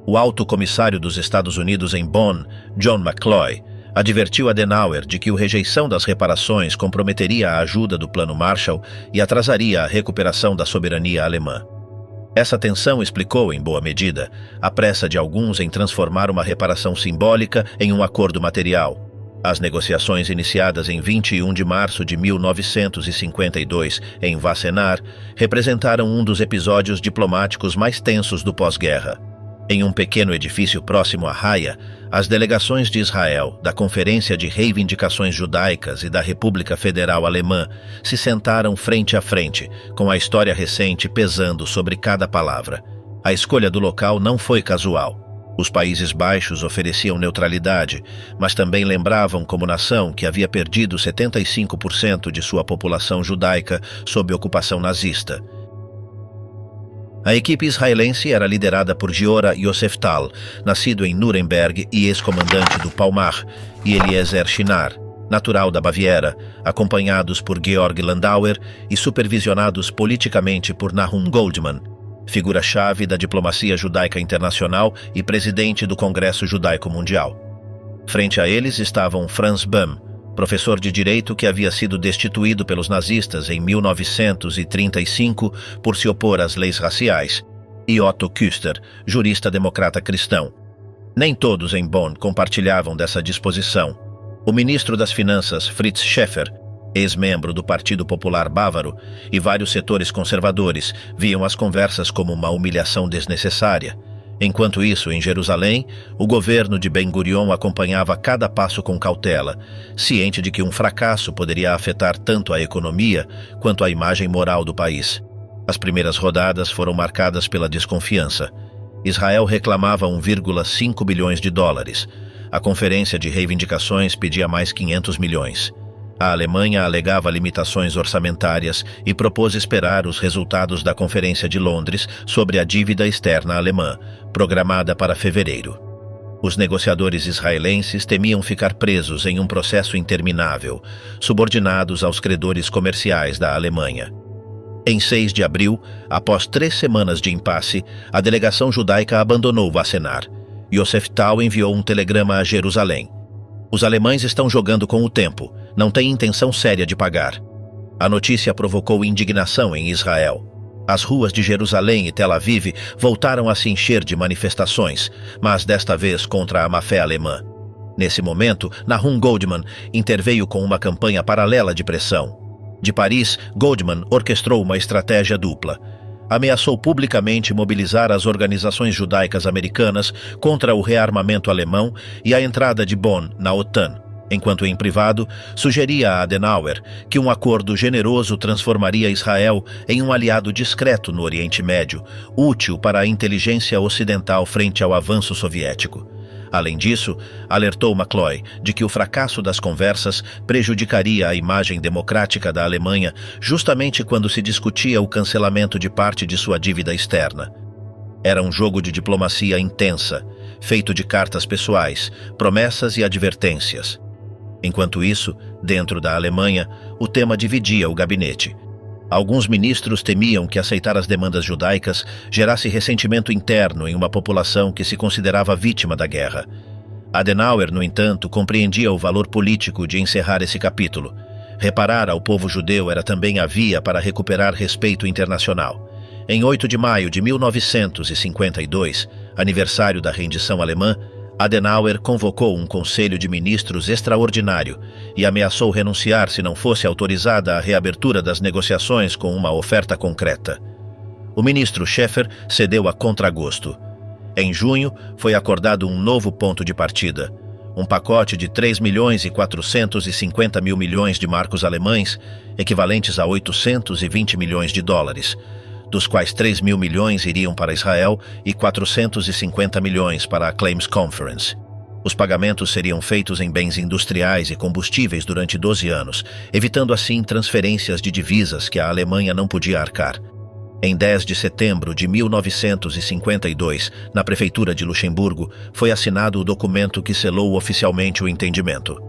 O alto comissário dos Estados Unidos em Bonn, John McCloy, advertiu Adenauer de que a rejeição das reparações comprometeria a ajuda do Plano Marshall e atrasaria a recuperação da soberania alemã. Essa tensão explicou, em boa medida, a pressa de alguns em transformar uma reparação simbólica em um acordo material. As negociações iniciadas em 21 de março de 1952 em Wassenaar representaram um dos episódios diplomáticos mais tensos do pós-guerra. Em um pequeno edifício próximo a Haia, as delegações de Israel, da Conferência de Reivindicações Judaicas e da República Federal Alemã se sentaram frente a frente, com a história recente pesando sobre cada palavra. A escolha do local não foi casual. Os Países Baixos ofereciam neutralidade, mas também lembravam como nação que havia perdido 75% de sua população judaica sob ocupação nazista. A equipe israelense era liderada por Giora Yoseftal, nascido em Nuremberg e ex-comandante do Palmach, e Eliezer Shinar, natural da Baviera, acompanhados por Georg Landauer e supervisionados politicamente por Nahum Goldman, figura-chave da diplomacia judaica internacional e presidente do Congresso Judaico Mundial. Frente a eles estavam Franz Böhm, professor de direito que havia sido destituído pelos nazistas em 1935 por se opor às leis raciais, e Otto Küster, jurista democrata cristão. Nem todos em Bonn compartilhavam dessa disposição. O ministro das Finanças, Fritz Schäfer, ex-membro do Partido Popular Bávaro, e vários setores conservadores viam as conversas como uma humilhação desnecessária. Enquanto isso, em Jerusalém, o governo de Ben-Gurion acompanhava cada passo com cautela, ciente de que um fracasso poderia afetar tanto a economia quanto a imagem moral do país. As primeiras rodadas foram marcadas pela desconfiança. Israel reclamava 1,5 bilhões de dólares. A Conferência de Reivindicações pedia mais 500 milhões. A Alemanha alegava limitações orçamentárias e propôs esperar os resultados da Conferência de Londres sobre a dívida externa alemã, programada para fevereiro. Os negociadores israelenses temiam ficar presos em um processo interminável, subordinados aos credores comerciais da Alemanha. Em 6 de abril, após 3 semanas de impasse, a delegação judaica abandonou Wassenaar. Yoseftal enviou um telegrama a Jerusalém. Os alemães estão jogando com o tempo, não têm intenção séria de pagar. A notícia provocou indignação em Israel. As ruas de Jerusalém e Tel Aviv voltaram a se encher de manifestações, mas desta vez contra a má-fé alemã. Nesse momento, Nahum Goldman interveio com uma campanha paralela de pressão. De Paris, Goldman orquestrou uma estratégia dupla. Ameaçou publicamente mobilizar as organizações judaicas americanas contra o rearmamento alemão e a entrada de Bonn na OTAN. enquanto em privado, sugeria a Adenauer que um acordo generoso transformaria Israel em um aliado discreto no Oriente Médio, útil para a inteligência ocidental frente ao avanço soviético. Além disso, alertou McCloy de que o fracasso das conversas prejudicaria a imagem democrática da Alemanha justamente quando se discutia o cancelamento de parte de sua dívida externa. Era um jogo de diplomacia intensa, feito de cartas pessoais, promessas e advertências. Enquanto isso, dentro da Alemanha, o tema dividia o gabinete. Alguns ministros temiam que aceitar as demandas judaicas gerasse ressentimento interno em uma população que se considerava vítima da guerra. Adenauer, no entanto, compreendia o valor político de encerrar esse capítulo. Reparar ao povo judeu era também a via para recuperar respeito internacional. Em 8 de maio de 1952, aniversário da rendição alemã, Adenauer convocou um conselho de ministros extraordinário e ameaçou renunciar se não fosse autorizada a reabertura das negociações com uma oferta concreta. O ministro Schäfer cedeu a contragosto. Em junho, foi acordado um novo ponto de partida, um pacote de 3.450.000 milhões de marcos alemães, equivalentes a 820 milhões de dólares, dos quais 3.000 milhões iriam para Israel e 450 milhões para a Claims Conference. Os pagamentos seriam feitos em bens industriais e combustíveis durante 12 anos, evitando assim transferências de divisas que a Alemanha não podia arcar. Em 10 de setembro de 1952, na prefeitura de Luxemburgo, foi assinado o documento que selou oficialmente o entendimento.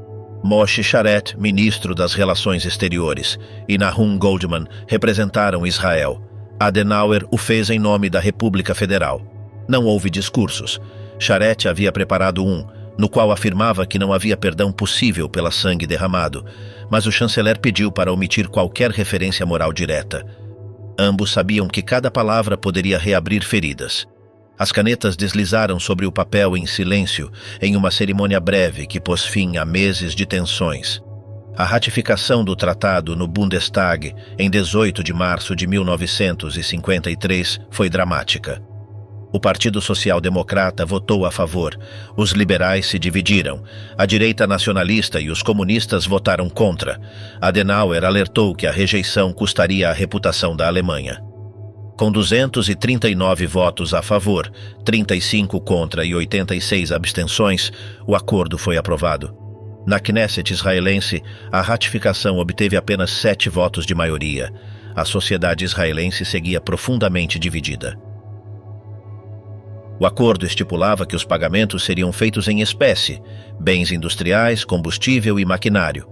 Moshe Sharett, ministro das Relações Exteriores, e Nahum Goldman representaram Israel. Adenauer o fez em nome da República Federal. Não houve discursos. Sharett havia preparado um, no qual afirmava que não havia perdão possível pelo sangue derramado, mas o chanceler pediu para omitir qualquer referência moral direta. Ambos sabiam que cada palavra poderia reabrir feridas. As canetas deslizaram sobre o papel em silêncio, em uma cerimônia breve que pôs fim a meses de tensões. A ratificação do tratado no Bundestag, em 18 de março de 1953, foi dramática. O Partido Social Democrata votou a favor, os liberais se dividiram, a direita nacionalista e os comunistas votaram contra. Adenauer alertou que a rejeição custaria a reputação da Alemanha. Com 239 votos a favor, 35 contra e 86 abstenções, o acordo foi aprovado. Na Knesset israelense, a ratificação obteve apenas 7 votos de maioria. A sociedade israelense seguia profundamente dividida. O acordo estipulava que os pagamentos seriam feitos em espécie, bens industriais, combustível e maquinário.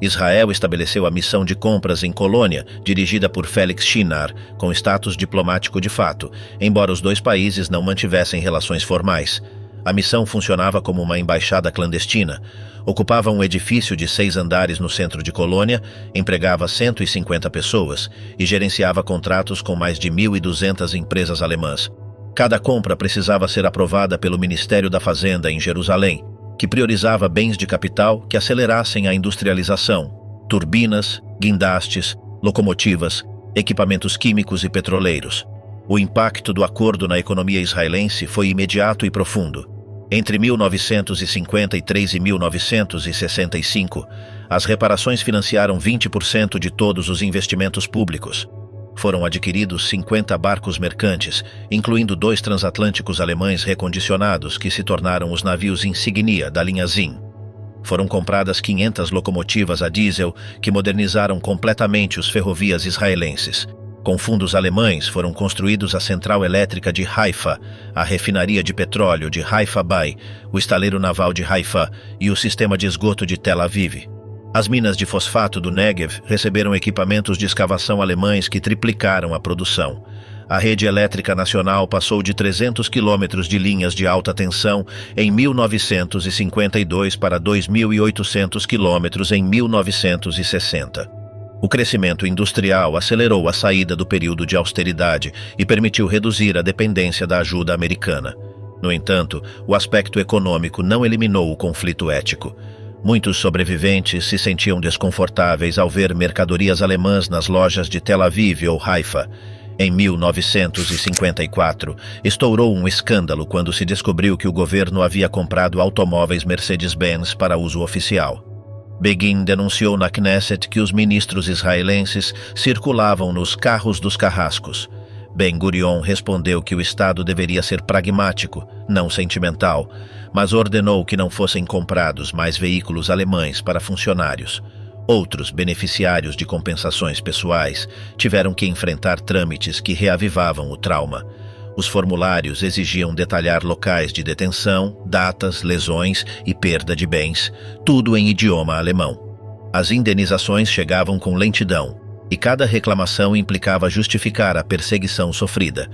Israel estabeleceu a missão de compras em Colônia, dirigida por Felix Shinar, com status diplomático de fato, embora os dois países não mantivessem relações formais. A missão funcionava como uma embaixada clandestina. Ocupava um edifício de 6 andares no centro de Colônia, empregava 150 pessoas e gerenciava contratos com mais de 1.200 empresas alemãs. Cada compra precisava ser aprovada pelo Ministério da Fazenda em Jerusalém, que priorizava bens de capital que acelerassem a industrialização, turbinas, guindastes, locomotivas, equipamentos químicos e petroleiros. O impacto do acordo na economia israelense foi imediato e profundo. Entre 1953 e 1965, as reparações financiaram 20% de todos os investimentos públicos. Foram adquiridos 50 barcos mercantes, incluindo 2 transatlânticos alemães recondicionados que se tornaram os navios insignia da linha Zin. Foram compradas 500 locomotivas a diesel que modernizaram completamente os ferrovias israelenses. Com fundos alemães, foram construídos a central elétrica de Haifa, a refinaria de petróleo de Haifa Bay, o estaleiro naval de Haifa e o sistema de esgoto de Tel Aviv. As minas de fosfato do Negev receberam equipamentos de escavação alemães que triplicaram a produção. A rede elétrica nacional passou de 300 quilômetros de linhas de alta tensão em 1952 para 2.800 quilômetros em 1960. O crescimento industrial acelerou a saída do período de austeridade e permitiu reduzir a dependência da ajuda americana. No entanto, o aspecto econômico não eliminou o conflito ético. Muitos sobreviventes se sentiam desconfortáveis ao ver mercadorias alemãs nas lojas de Tel Aviv ou Haifa. Em 1954, estourou um escândalo quando se descobriu que o governo havia comprado automóveis Mercedes-Benz para uso oficial. Begin denunciou na Knesset que os ministros israelenses circulavam nos carros dos carrascos. Ben-Gurion respondeu que o Estado deveria ser pragmático, não sentimental, mas ordenou que não fossem comprados mais veículos alemães para funcionários. Outros beneficiários de compensações pessoais tiveram que enfrentar trâmites que reavivavam o trauma. Os formulários exigiam detalhar locais de detenção, datas, lesões e perda de bens, tudo em idioma alemão. As indenizações chegavam com lentidão, e cada reclamação implicava justificar a perseguição sofrida.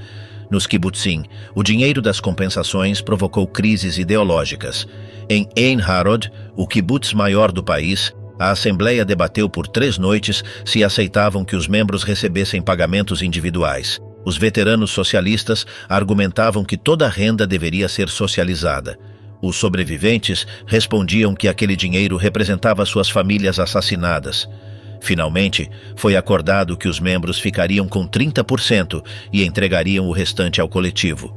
Nos kibbutzim, o dinheiro das compensações provocou crises ideológicas. Em Ein Harod, o kibbutz maior do país, a Assembleia debateu por 3 noites se aceitavam que os membros recebessem pagamentos individuais. Os veteranos socialistas argumentavam que toda a renda deveria ser socializada. Os sobreviventes respondiam que aquele dinheiro representava suas famílias assassinadas. Finalmente, foi acordado que os membros ficariam com 30% e entregariam o restante ao coletivo.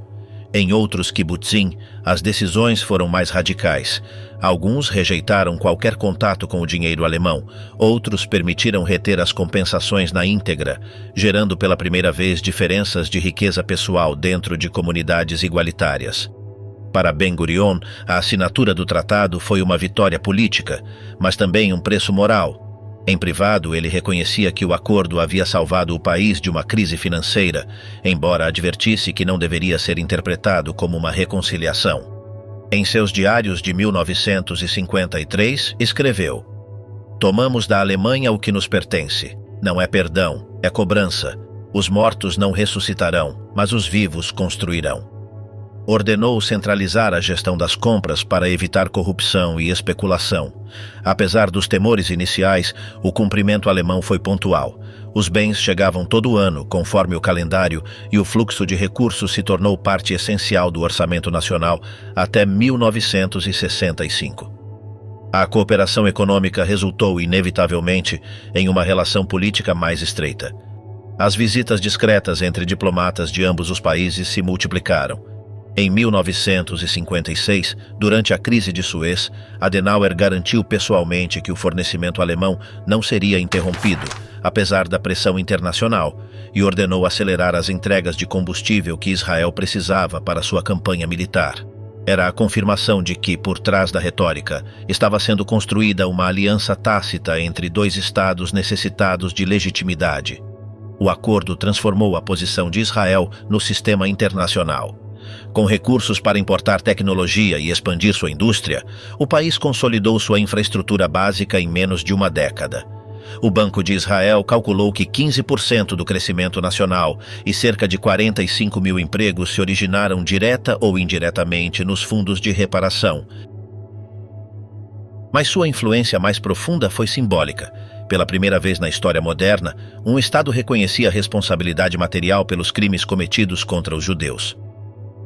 Em outros kibbutzim, as decisões foram mais radicais. Alguns rejeitaram qualquer contato com o dinheiro alemão, outros permitiram reter as compensações na íntegra, gerando pela primeira vez diferenças de riqueza pessoal dentro de comunidades igualitárias. Para Ben-Gurion, a assinatura do tratado foi uma vitória política, mas também um preço moral. Em privado, ele reconhecia que o acordo havia salvado o país de uma crise financeira, embora advertisse que não deveria ser interpretado como uma reconciliação. Em seus diários de 1953, escreveu: "Tomamos da Alemanha o que nos pertence. Não é perdão, é cobrança. Os mortos não ressuscitarão, mas os vivos construirão." Ordenou centralizar a gestão das compras para evitar corrupção e especulação. Apesar dos temores iniciais, o cumprimento alemão foi pontual. Os bens chegavam todo ano, conforme o calendário, e o fluxo de recursos se tornou parte essencial do orçamento nacional até 1965. A cooperação econômica resultou, inevitavelmente, em uma relação política mais estreita. As visitas discretas entre diplomatas de ambos os países se multiplicaram. Em 1956, durante a crise de Suez, Adenauer garantiu pessoalmente que o fornecimento alemão não seria interrompido, apesar da pressão internacional, e ordenou acelerar as entregas de combustível que Israel precisava para sua campanha militar. Era a confirmação de que, por trás da retórica, estava sendo construída uma aliança tácita entre 2 estados necessitados de legitimidade. O acordo transformou a posição de Israel no sistema internacional. Com recursos para importar tecnologia e expandir sua indústria, o país consolidou sua infraestrutura básica em menos de uma década. O Banco de Israel calculou que 15% do crescimento nacional e cerca de 45 mil empregos se originaram direta ou indiretamente nos fundos de reparação. Mas sua influência mais profunda foi simbólica. Pela primeira vez na história moderna, um Estado reconhecia a responsabilidade material pelos crimes cometidos contra os judeus.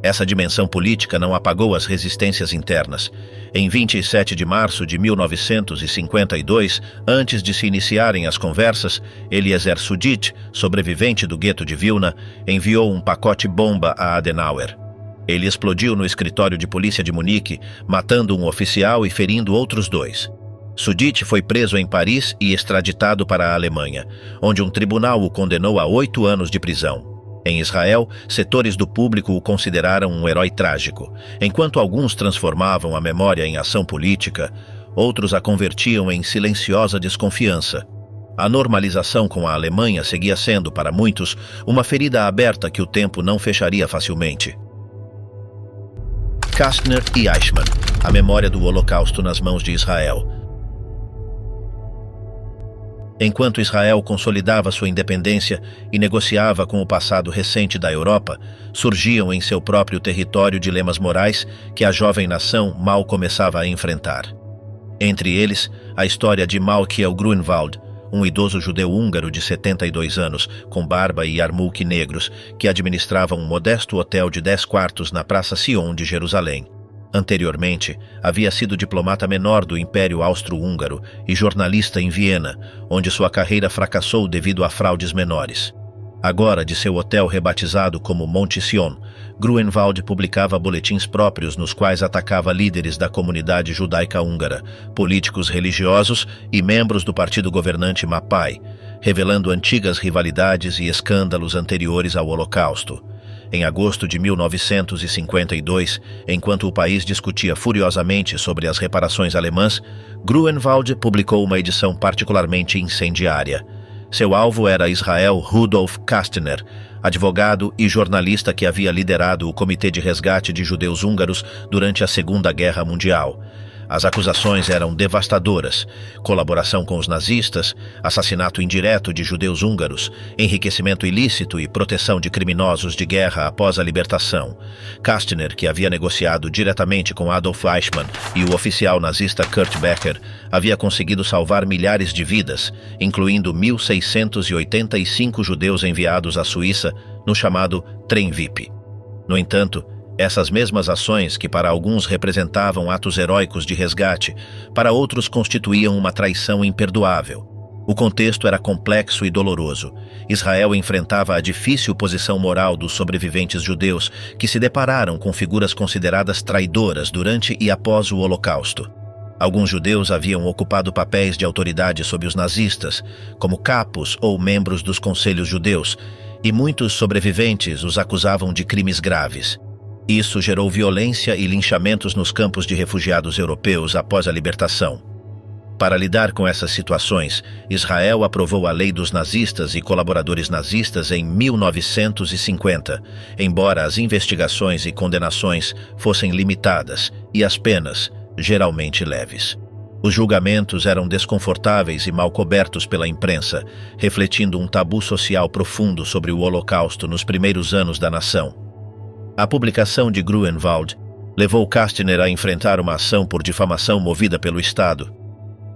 Essa dimensão política não apagou as resistências internas. Em 27 de março de 1952, antes de se iniciarem as conversas, Eliezer Sudit, sobrevivente do gueto de Vilna, enviou um pacote-bomba a Adenauer. Ele explodiu no escritório de polícia de Munique, matando um oficial e ferindo outros 2. Sudit foi preso em Paris e extraditado para a Alemanha, onde um tribunal o condenou a 8 anos de prisão. Em Israel, setores do público o consideraram um herói trágico. Enquanto alguns transformavam a memória em ação política, outros a convertiam em silenciosa desconfiança. A normalização com a Alemanha seguia sendo, para muitos, uma ferida aberta que o tempo não fecharia facilmente. Kastner e Eichmann, a memória do Holocausto nas mãos de Israel. Enquanto Israel consolidava sua independência e negociava com o passado recente da Europa, surgiam em seu próprio território dilemas morais que a jovem nação mal começava a enfrentar. Entre eles, a história de Malkiel Grunwald, um idoso judeu húngaro de 72 anos, com barba e yarmulke negros, que administrava um modesto hotel de 10 quartos na Praça Sion de Jerusalém. Anteriormente, havia sido diplomata menor do Império Austro-Húngaro e jornalista em Viena, onde sua carreira fracassou devido a fraudes menores. Agora, de seu hotel rebatizado como Monte Sion, Grunewald publicava boletins próprios nos quais atacava líderes da comunidade judaica húngara, políticos religiosos e membros do partido governante Mapai, revelando antigas rivalidades e escândalos anteriores ao Holocausto. Em agosto de 1952, enquanto o país discutia furiosamente sobre as reparações alemãs, Grunewald publicou uma edição particularmente incendiária. Seu alvo era Israel Rudolf Kastner, advogado e jornalista que havia liderado o Comitê de Resgate de Judeus Húngaros durante a Segunda Guerra Mundial. As acusações eram devastadoras: colaboração com os nazistas, assassinato indireto de judeus húngaros, enriquecimento ilícito e proteção de criminosos de guerra após a libertação. Kastner, que havia negociado diretamente com Adolf Eichmann e o oficial nazista Kurt Becker, havia conseguido salvar milhares de vidas, incluindo 1.685 judeus enviados à Suíça no chamado Trem VIP. No entanto, essas mesmas ações, que para alguns representavam atos heróicos de resgate, para outros constituíam uma traição imperdoável. O contexto era complexo e doloroso. Israel enfrentava a difícil posição moral dos sobreviventes judeus, que se depararam com figuras consideradas traidoras durante e após o Holocausto. Alguns judeus haviam ocupado papéis de autoridade sob os nazistas, como capos ou membros dos conselhos judeus, e muitos sobreviventes os acusavam de crimes graves. Isso gerou violência e linchamentos nos campos de refugiados europeus após a libertação. Para lidar com essas situações, Israel aprovou a Lei dos Nazistas e Colaboradores Nazistas em 1950, embora as investigações e condenações fossem limitadas e as penas, geralmente leves. Os julgamentos eram desconfortáveis e mal cobertos pela imprensa, refletindo um tabu social profundo sobre o Holocausto nos primeiros anos da nação. A publicação de Grunewald levou Kastner a enfrentar uma ação por difamação movida pelo Estado.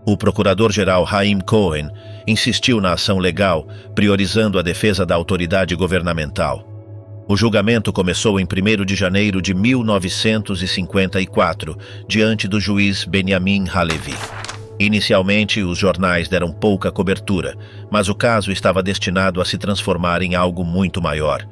O procurador-geral Haim Cohen insistiu na ação legal, priorizando a defesa da autoridade governamental. O julgamento começou em 1º de janeiro de 1954, diante do juiz Benjamin Halevi. Inicialmente, os jornais deram pouca cobertura, mas o caso estava destinado a se transformar em algo muito maior.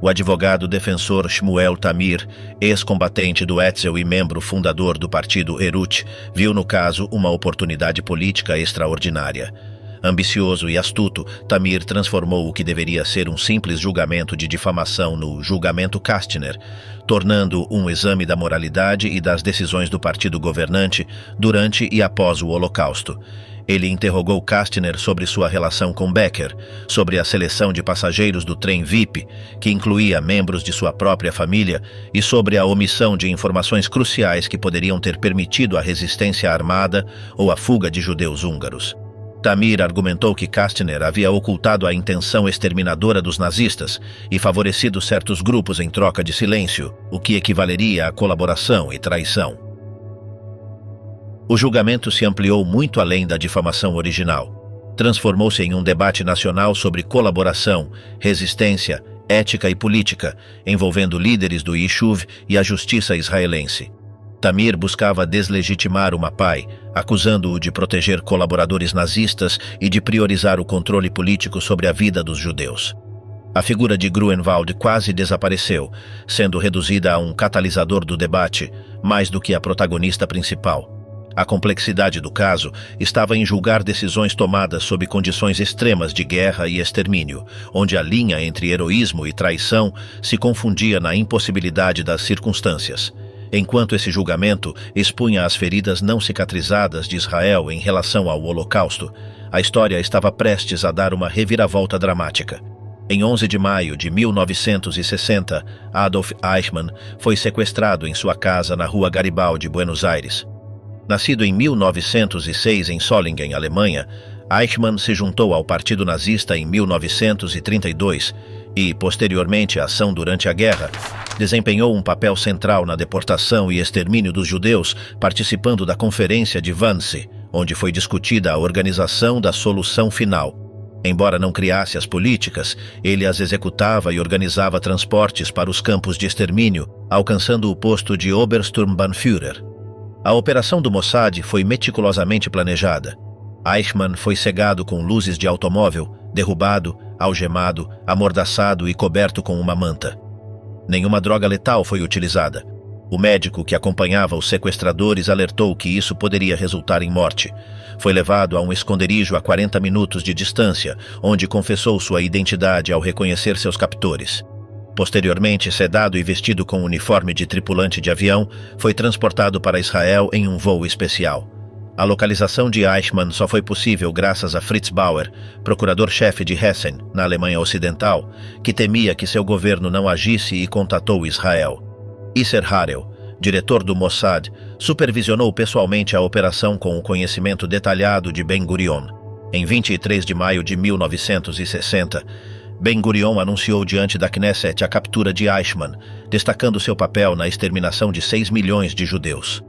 O advogado defensor Shmuel Tamir, ex-combatente do Etzel e membro fundador do partido Herut, viu no caso uma oportunidade política extraordinária. Ambicioso e astuto, Tamir transformou o que deveria ser um simples julgamento de difamação no julgamento Kastner, tornando um exame da moralidade e das decisões do partido governante durante e após o Holocausto. Ele interrogou Kastner sobre sua relação com Becker, sobre a seleção de passageiros do trem VIP, que incluía membros de sua própria família, e sobre a omissão de informações cruciais que poderiam ter permitido a resistência armada ou a fuga de judeus húngaros. Tamir argumentou que Kastner havia ocultado a intenção exterminadora dos nazistas e favorecido certos grupos em troca de silêncio, o que equivaleria a colaboração e traição. O julgamento se ampliou muito além da difamação original. Transformou-se em um debate nacional sobre colaboração, resistência, ética e política, envolvendo líderes do Yishuv e a justiça israelense. Tamir buscava deslegitimar o Mapai, acusando-o de proteger colaboradores nazistas e de priorizar o controle político sobre a vida dos judeus. A figura de Grunewald quase desapareceu, sendo reduzida a um catalisador do debate, mais do que a protagonista principal. A complexidade do caso estava em julgar decisões tomadas sob condições extremas de guerra e extermínio, onde a linha entre heroísmo e traição se confundia na impossibilidade das circunstâncias. Enquanto esse julgamento expunha as feridas não cicatrizadas de Israel em relação ao Holocausto, a história estava prestes a dar uma reviravolta dramática. Em 11 de maio de 1960, Adolf Eichmann foi sequestrado em sua casa na rua Garibaldi, Buenos Aires. Nascido em 1906 em Solingen, Alemanha, Eichmann se juntou ao Partido Nazista em 1932 e, posteriormente à ação durante a guerra, desempenhou um papel central na deportação e extermínio dos judeus, participando da Conferência de Wannsee, onde foi discutida a organização da solução final. Embora não criasse as políticas, ele as executava e organizava transportes para os campos de extermínio, alcançando o posto de Obersturmbannführer. A operação do Mossad foi meticulosamente planejada. Eichmann foi cegado com luzes de automóvel, derrubado, algemado, amordaçado e coberto com uma manta. Nenhuma droga letal foi utilizada. O médico que acompanhava os sequestradores alertou que isso poderia resultar em morte. Foi levado a um esconderijo a 40 minutos de distância, onde confessou sua identidade ao reconhecer seus captores. Posteriormente, sedado e vestido com uniforme de tripulante de avião, foi transportado para Israel em um voo especial. A localização de Eichmann só foi possível graças a Fritz Bauer, procurador-chefe de Hessen, na Alemanha Ocidental, que temia que seu governo não agisse e contatou Israel. Isser Harel, diretor do Mossad, supervisionou pessoalmente a operação com o conhecimento detalhado de Ben-Gurion. Em 23 de maio de 1960, Ben-Gurion anunciou diante da Knesset a captura de Eichmann, destacando seu papel na exterminação de 6 milhões de judeus.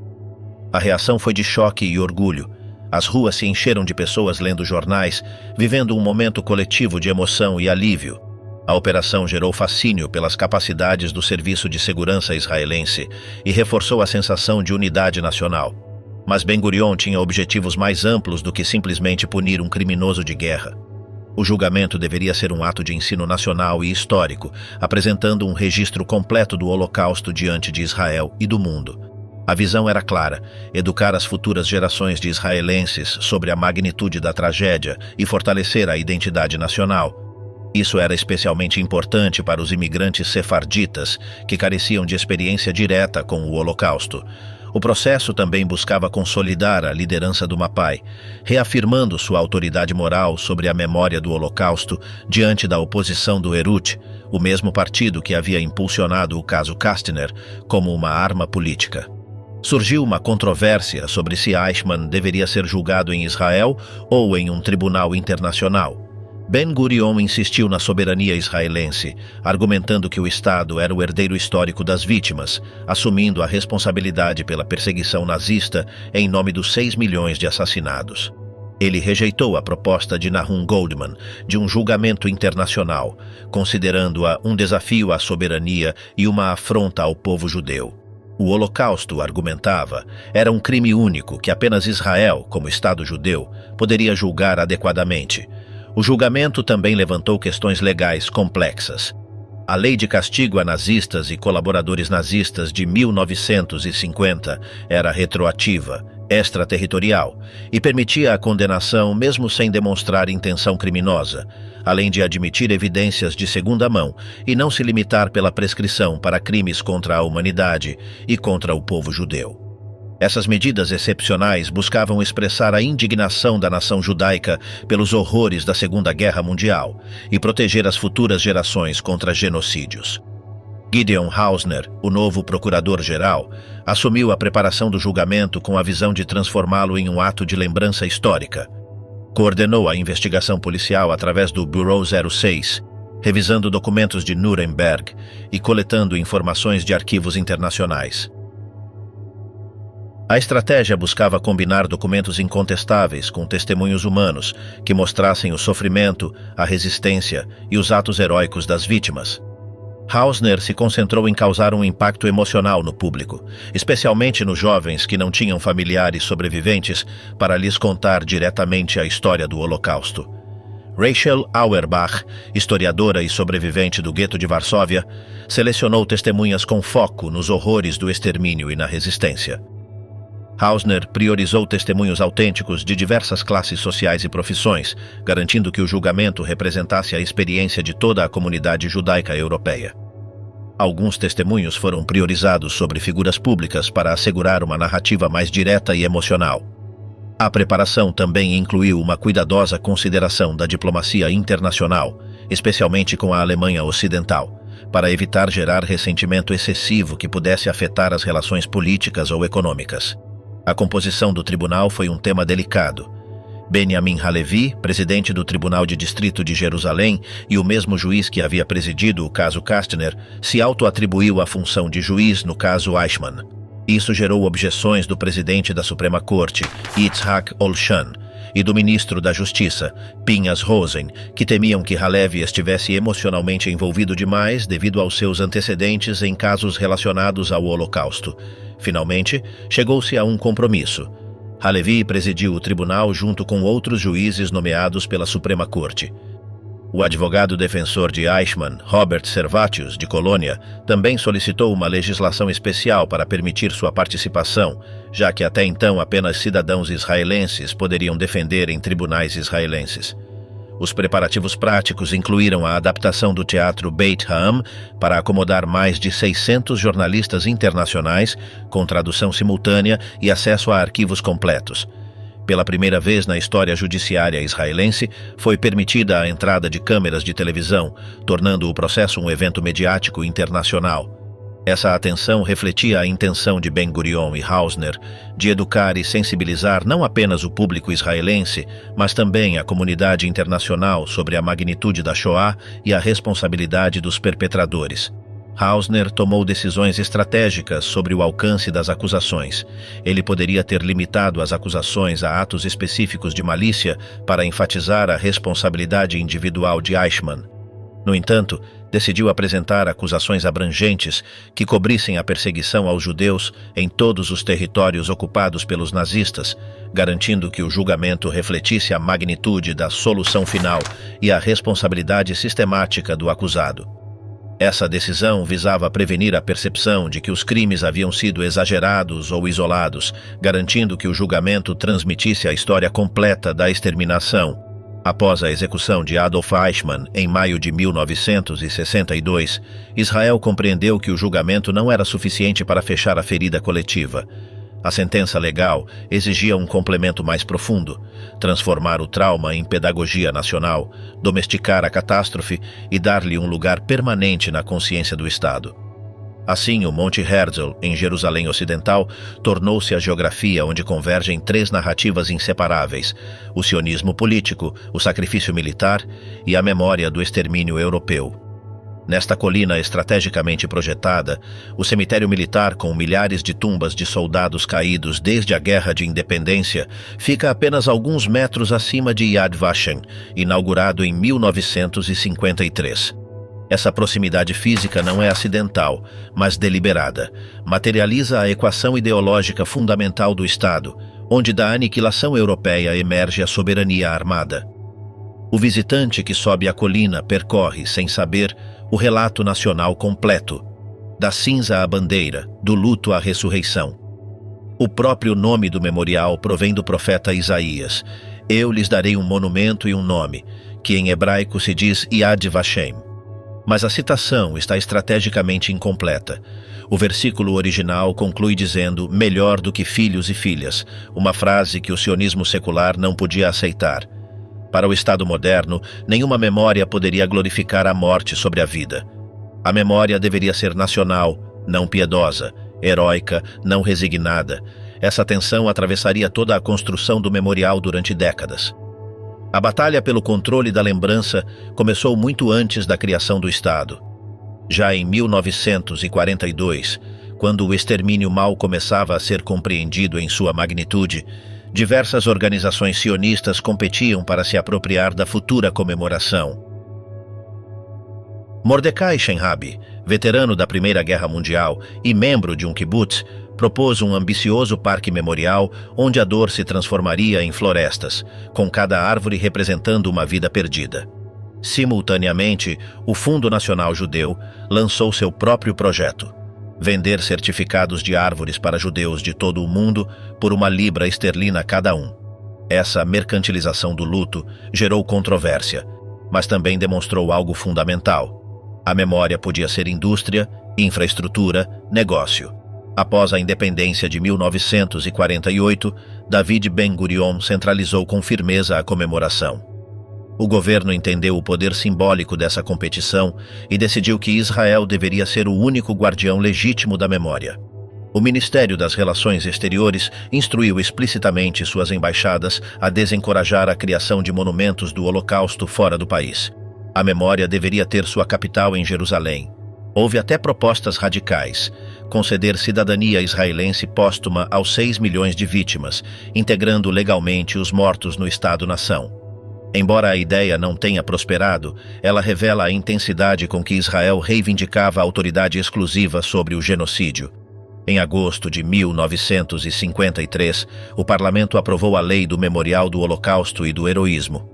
A reação foi de choque e orgulho. As ruas se encheram de pessoas lendo jornais, vivendo um momento coletivo de emoção e alívio. A operação gerou fascínio pelas capacidades do Serviço de Segurança israelense e reforçou a sensação de unidade nacional. Mas Ben-Gurion tinha objetivos mais amplos do que simplesmente punir um criminoso de guerra. O julgamento deveria ser um ato de ensino nacional e histórico, apresentando um registro completo do Holocausto diante de Israel e do mundo. A visão era clara: educar as futuras gerações de israelenses sobre a magnitude da tragédia e fortalecer a identidade nacional. Isso era especialmente importante para os imigrantes sefarditas, que careciam de experiência direta com o Holocausto. O processo também buscava consolidar a liderança do Mapai, reafirmando sua autoridade moral sobre a memória do Holocausto diante da oposição do Herut, o mesmo partido que havia impulsionado o caso Kastner como uma arma política. Surgiu uma controvérsia sobre se Eichmann deveria ser julgado em Israel ou em um tribunal internacional. Ben-Gurion insistiu na soberania israelense, argumentando que o Estado era o herdeiro histórico das vítimas, assumindo a responsabilidade pela perseguição nazista em nome dos 6 milhões de assassinados. Ele rejeitou a proposta de Nahum Goldman de um julgamento internacional, considerando-a um desafio à soberania e uma afronta ao povo judeu. O Holocausto, argumentava, era um crime único que apenas Israel, como Estado judeu, poderia julgar adequadamente. O julgamento também levantou questões legais complexas. A Lei de Castigo a Nazistas e Colaboradores Nazistas de 1950 era retroativa, extraterritorial, e permitia a condenação mesmo sem demonstrar intenção criminosa, além de admitir evidências de segunda mão e não se limitar pela prescrição para crimes contra a humanidade e contra o povo judeu. Essas medidas excepcionais buscavam expressar a indignação da nação judaica pelos horrores da Segunda Guerra Mundial e proteger as futuras gerações contra genocídios. Gideon Hausner, o novo procurador-geral, assumiu a preparação do julgamento com a visão de transformá-lo em um ato de lembrança histórica. Coordenou a investigação policial através do Bureau 06, revisando documentos de Nuremberg e coletando informações de arquivos internacionais. A estratégia buscava combinar documentos incontestáveis com testemunhos humanos que mostrassem o sofrimento, a resistência e os atos heróicos das vítimas. Hausner se concentrou em causar um impacto emocional no público, especialmente nos jovens que não tinham familiares sobreviventes para lhes contar diretamente a história do Holocausto. Rachel Auerbach, historiadora e sobrevivente do gueto de Varsóvia, selecionou testemunhas com foco nos horrores do extermínio e na resistência. Hausner priorizou testemunhos autênticos de diversas classes sociais e profissões, garantindo que o julgamento representasse a experiência de toda a comunidade judaica europeia. Alguns testemunhos foram priorizados sobre figuras públicas para assegurar uma narrativa mais direta e emocional. A preparação também incluiu uma cuidadosa consideração da diplomacia internacional, especialmente com a Alemanha Ocidental, para evitar gerar ressentimento excessivo que pudesse afetar as relações políticas ou econômicas. A composição do tribunal foi um tema delicado. Benjamin Halevi, presidente do Tribunal de Distrito de Jerusalém e o mesmo juiz que havia presidido o caso Kastner, se auto-atribuiu a função de juiz no caso Eichmann. Isso gerou objeções do presidente da Suprema Corte, Yitzhak Olshan, e do ministro da Justiça, Pinhas Rosen, que temiam que Halevi estivesse emocionalmente envolvido demais devido aos seus antecedentes em casos relacionados ao Holocausto. Finalmente, chegou-se a um compromisso. Halevi presidiu o tribunal junto com outros juízes nomeados pela Suprema Corte. O advogado defensor de Eichmann, Robert Servatius, de Colônia, também solicitou uma legislação especial para permitir sua participação, já que até então apenas cidadãos israelenses poderiam defender em tribunais israelenses. Os preparativos práticos incluíram a adaptação do teatro Beit Ha'am para acomodar mais de 600 jornalistas internacionais, com tradução simultânea e acesso a arquivos completos. Pela primeira vez na história judiciária israelense, foi permitida a entrada de câmeras de televisão, tornando o processo um evento mediático internacional. Essa atenção refletia a intenção de Ben-Gurion e Hausner de educar e sensibilizar não apenas o público israelense, mas também a comunidade internacional sobre a magnitude da Shoah e a responsabilidade dos perpetradores. Hausner tomou decisões estratégicas sobre o alcance das acusações. Ele poderia ter limitado as acusações a atos específicos de malícia para enfatizar a responsabilidade individual de Eichmann. No entanto, decidiu apresentar acusações abrangentes que cobrissem a perseguição aos judeus em todos os territórios ocupados pelos nazistas, garantindo que o julgamento refletisse a magnitude da solução final e a responsabilidade sistemática do acusado. Essa decisão visava prevenir a percepção de que os crimes haviam sido exagerados ou isolados, garantindo que o julgamento transmitisse a história completa da exterminação. Após a execução de Adolf Eichmann, em maio de 1962, Israel compreendeu que o julgamento não era suficiente para fechar a ferida coletiva. A sentença legal exigia um complemento mais profundo, transformar o trauma em pedagogia nacional, domesticar a catástrofe e dar-lhe um lugar permanente na consciência do Estado. Assim, o Monte Herzl, em Jerusalém Ocidental, tornou-se a geografia onde convergem três narrativas inseparáveis: o sionismo político, o sacrifício militar e a memória do extermínio europeu. Nesta colina estrategicamente projetada, o cemitério militar com milhares de tumbas de soldados caídos desde a Guerra de Independência fica apenas alguns metros acima de Yad Vashem, inaugurado em 1953. Essa proximidade física não é acidental, mas deliberada. Materializa a equação ideológica fundamental do Estado, onde da aniquilação europeia emerge a soberania armada. O visitante que sobe a colina percorre, sem saber, o relato nacional completo, da cinza à bandeira, do luto à ressurreição. O próprio nome do memorial provém do profeta Isaías: "Eu lhes darei um monumento e um nome", que em hebraico se diz Yad Vashem. Mas a citação está estrategicamente incompleta. O versículo original conclui dizendo "melhor do que filhos e filhas", uma frase que o sionismo secular não podia aceitar. Para o Estado moderno, nenhuma memória poderia glorificar a morte sobre a vida. A memória deveria ser nacional, não piedosa, heróica, não resignada. Essa tensão atravessaria toda a construção do memorial durante décadas. A batalha pelo controle da lembrança começou muito antes da criação do Estado. Já em 1942, quando o extermínio mal começava a ser compreendido em sua magnitude, diversas organizações sionistas competiam para se apropriar da futura comemoração. Mordecai Shenhabi, veterano da Primeira Guerra Mundial e membro de um kibbutz, propôs um ambicioso parque memorial onde a dor se transformaria em florestas, com cada árvore representando uma vida perdida. Simultaneamente, o Fundo Nacional Judeu lançou seu próprio projeto: vender certificados de árvores para judeus de todo o mundo por £1 esterlina cada um. Essa mercantilização do luto gerou controvérsia, mas também demonstrou algo fundamental: a memória podia ser indústria, infraestrutura, negócio. Após a independência de 1948, David Ben-Gurion centralizou com firmeza a comemoração. O governo entendeu o poder simbólico dessa competição e decidiu que Israel deveria ser o único guardião legítimo da memória. O Ministério das Relações Exteriores instruiu explicitamente suas embaixadas a desencorajar a criação de monumentos do Holocausto fora do país. A memória deveria ter sua capital em Jerusalém. Houve até propostas radicais: conceder cidadania israelense póstuma aos 6 milhões de vítimas, integrando legalmente os mortos no Estado-nação. Embora a ideia não tenha prosperado, ela revela a intensidade com que Israel reivindicava a autoridade exclusiva sobre o genocídio. Em agosto de 1953, o parlamento aprovou a Lei do Memorial do Holocausto e do Heroísmo.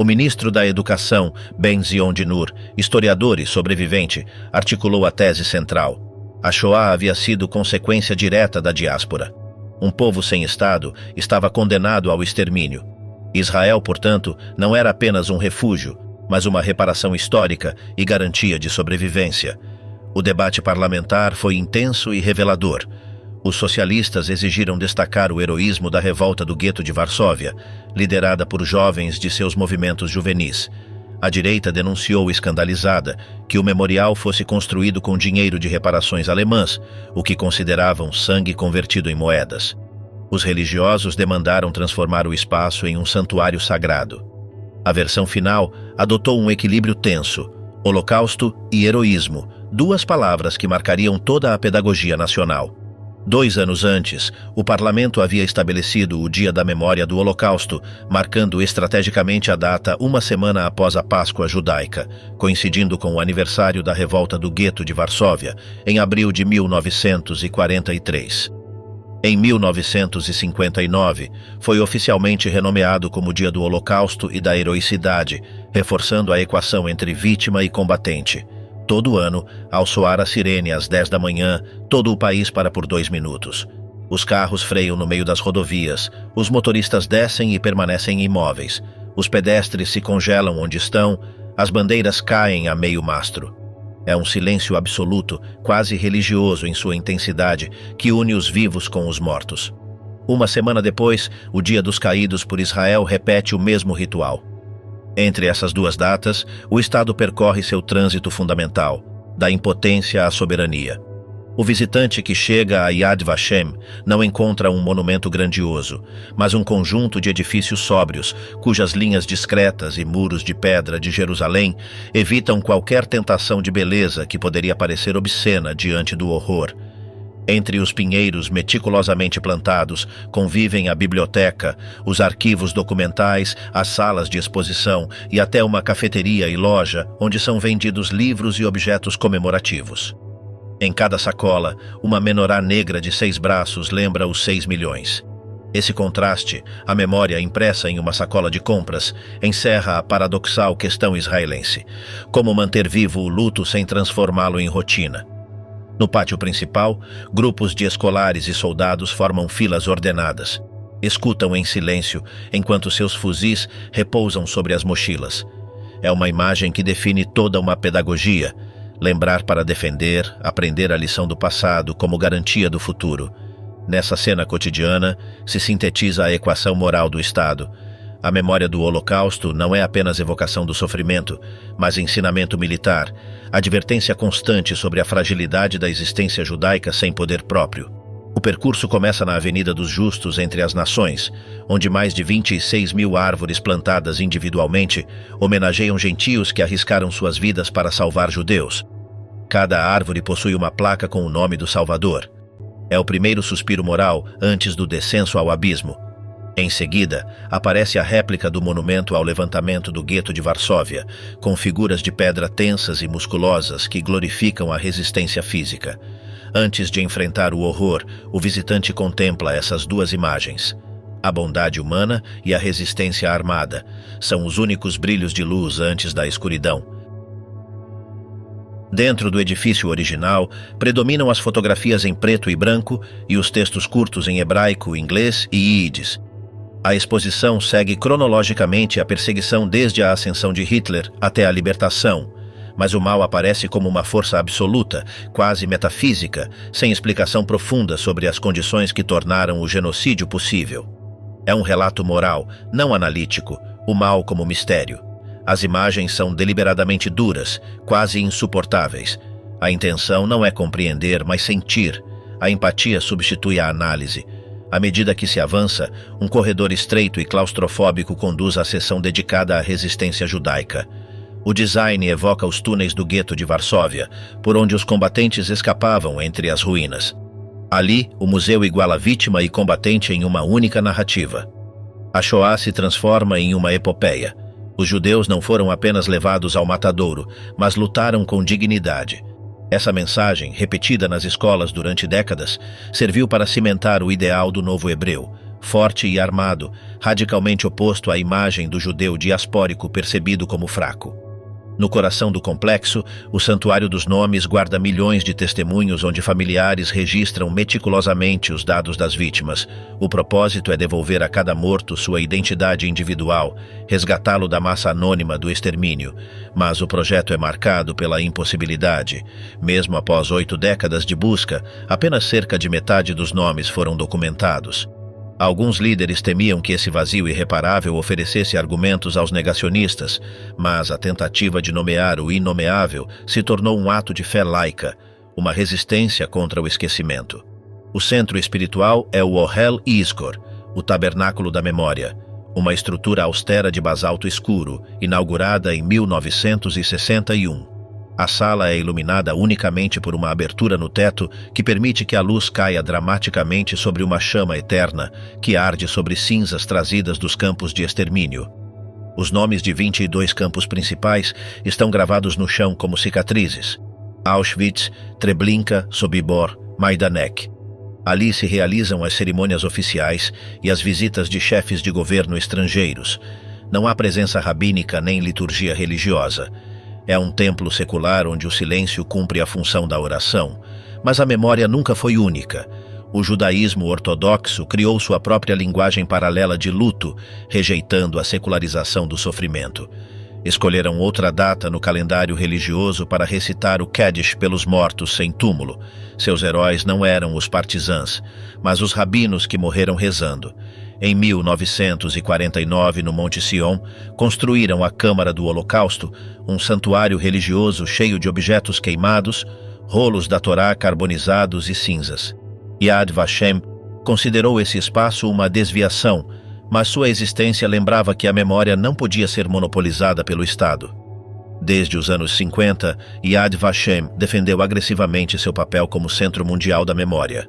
O ministro da Educação, Ben-Zion Dinur, historiador e sobrevivente, articulou a tese central. A Shoah havia sido consequência direta da diáspora. Um povo sem Estado estava condenado ao extermínio. Israel, portanto, não era apenas um refúgio, mas uma reparação histórica e garantia de sobrevivência. O debate parlamentar foi intenso e revelador. Os socialistas exigiram destacar o heroísmo da revolta do gueto de Varsóvia, liderada por jovens de seus movimentos juvenis. A direita denunciou escandalizada que o memorial fosse construído com dinheiro de reparações alemãs, o que consideravam sangue convertido em moedas. Os religiosos demandaram transformar o espaço em um santuário sagrado. A versão final adotou um equilíbrio tenso: holocausto e heroísmo, duas palavras que marcariam toda a pedagogia nacional. 2 anos antes, o parlamento havia estabelecido o Dia da Memória do Holocausto, marcando estrategicamente a data uma semana após a Páscoa judaica, coincidindo com o aniversário da revolta do gueto de Varsóvia, em abril de 1943. Em 1959, foi oficialmente renomeado como Dia do Holocausto e da Heroicidade, reforçando a equação entre vítima e combatente. Todo ano, ao soar a sirene às 10 da manhã, todo o país para por 2 minutos. Os carros freiam no meio das rodovias, os motoristas descem e permanecem imóveis, os pedestres se congelam onde estão, as bandeiras caem a meio mastro. É um silêncio absoluto, quase religioso em sua intensidade, que une os vivos com os mortos. Uma semana depois, o Dia dos Caídos por Israel repete o mesmo ritual. Entre essas duas datas, o Estado percorre seu trânsito fundamental, da impotência à soberania. O visitante que chega a Yad Vashem não encontra um monumento grandioso, mas um conjunto de edifícios sóbrios, cujas linhas discretas e muros de pedra de Jerusalém evitam qualquer tentação de beleza que poderia parecer obscena diante do horror. Entre os pinheiros meticulosamente plantados convivem a biblioteca, os arquivos documentais, as salas de exposição e até uma cafeteria e loja onde são vendidos livros e objetos comemorativos. Em cada sacola, uma menorá negra de 6 braços lembra os 6 milhões. Esse contraste, a memória impressa em uma sacola de compras, encerra a paradoxal questão israelense: como manter vivo o luto sem transformá-lo em rotina? No pátio principal, grupos de escolares e soldados formam filas ordenadas. Escutam em silêncio enquanto seus fuzis repousam sobre as mochilas. É uma imagem que define toda uma pedagogia: lembrar para defender, aprender a lição do passado como garantia do futuro. Nessa cena cotidiana, se sintetiza a equação moral do Estado. A memória do Holocausto não é apenas evocação do sofrimento, mas ensinamento militar, advertência constante sobre a fragilidade da existência judaica sem poder próprio. O percurso começa na Avenida dos Justos entre as Nações, onde mais de 26 mil árvores plantadas individualmente homenageiam gentios que arriscaram suas vidas para salvar judeus. Cada árvore possui uma placa com o nome do Salvador. É o primeiro suspiro moral antes do descenso ao abismo. Em seguida, aparece a réplica do monumento ao levantamento do gueto de Varsóvia, com figuras de pedra tensas e musculosas que glorificam a resistência física. Antes de enfrentar o horror, o visitante contempla essas duas imagens. A bondade humana e a resistência armada são os únicos brilhos de luz antes da escuridão. Dentro do edifício original, predominam as fotografias em preto e branco e os textos curtos em hebraico, inglês e ídis. A exposição segue cronologicamente a perseguição desde a ascensão de Hitler até a libertação, mas o mal aparece como uma força absoluta, quase metafísica, sem explicação profunda sobre as condições que tornaram o genocídio possível. É um relato moral, não analítico, o mal como mistério. As imagens são deliberadamente duras, quase insuportáveis. A intenção não é compreender, mas sentir. A empatia substitui a análise. À medida que se avança, um corredor estreito e claustrofóbico conduz à seção dedicada à resistência judaica. O design evoca os túneis do gueto de Varsóvia, por onde os combatentes escapavam entre as ruínas. Ali, o museu iguala vítima e combatente em uma única narrativa. A Shoah se transforma em uma epopeia. Os judeus não foram apenas levados ao matadouro, mas lutaram com dignidade. Essa mensagem, repetida nas escolas durante décadas, serviu para cimentar o ideal do novo hebreu: forte e armado, radicalmente oposto à imagem do judeu diaspórico percebido como fraco. No coração do complexo, o Santuário dos Nomes guarda milhões de testemunhos onde familiares registram meticulosamente os dados das vítimas. O propósito é devolver a cada morto sua identidade individual, resgatá-lo da massa anônima do extermínio. Mas o projeto é marcado pela impossibilidade. Mesmo após 8 décadas de busca, apenas cerca de metade dos nomes foram documentados. Alguns líderes temiam que esse vazio irreparável oferecesse argumentos aos negacionistas, mas a tentativa de nomear o inomeável se tornou um ato de fé laica, uma resistência contra o esquecimento. O centro espiritual é o Ohel Yizkor, o Tabernáculo da Memória, uma estrutura austera de basalto escuro, inaugurada em 1961. A sala é iluminada unicamente por uma abertura no teto que permite que a luz caia dramaticamente sobre uma chama eterna que arde sobre cinzas trazidas dos campos de extermínio. Os nomes de 22 campos principais estão gravados no chão como cicatrizes: Auschwitz, Treblinka, Sobibor, Majdanek. Ali se realizam as cerimônias oficiais e as visitas de chefes de governo estrangeiros. Não há presença rabínica nem liturgia religiosa. É um templo secular onde o silêncio cumpre a função da oração, mas a memória nunca foi única. O judaísmo ortodoxo criou sua própria linguagem paralela de luto, rejeitando a secularização do sofrimento. Escolheram outra data no calendário religioso para recitar o Kaddish pelos mortos sem túmulo. Seus heróis não eram os partisãs, mas os rabinos que morreram rezando. Em 1949, no Monte Sião, construíram a Câmara do Holocausto, um santuário religioso cheio de objetos queimados, rolos da Torá carbonizados e cinzas. Yad Vashem considerou esse espaço uma desviação, mas sua existência lembrava que a memória não podia ser monopolizada pelo Estado. Desde os anos 50, Yad Vashem defendeu agressivamente seu papel como centro mundial da memória.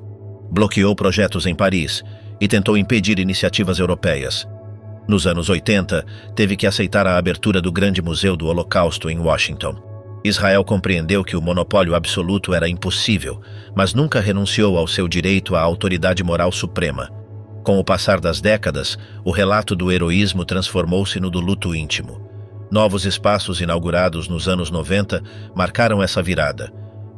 Bloqueou projetos em Paris e tentou impedir iniciativas europeias. Nos anos 80, teve que aceitar a abertura do Grande Museu do Holocausto em Washington. Israel compreendeu que o monopólio absoluto era impossível, mas nunca renunciou ao seu direito à autoridade moral suprema. Com o passar das décadas, o relato do heroísmo transformou-se no do luto íntimo. Novos espaços inaugurados nos anos 90 marcaram essa virada.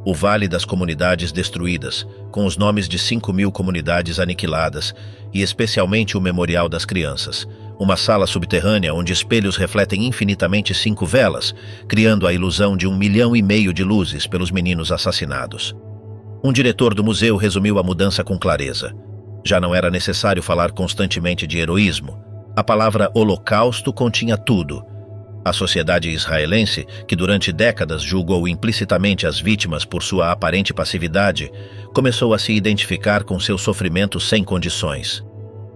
O Vale das Comunidades Destruídas, com os nomes de 5.000 comunidades aniquiladas, e especialmente o Memorial das Crianças, uma sala subterrânea onde espelhos refletem infinitamente 5 velas, criando a ilusão de 1,5 milhão de luzes pelos meninos assassinados. Um diretor do museu resumiu a mudança com clareza. Já não era necessário falar constantemente de heroísmo. A palavra holocausto continha tudo. A sociedade israelense, que durante décadas julgou implicitamente as vítimas por sua aparente passividade, começou a se identificar com seu sofrimento sem condições.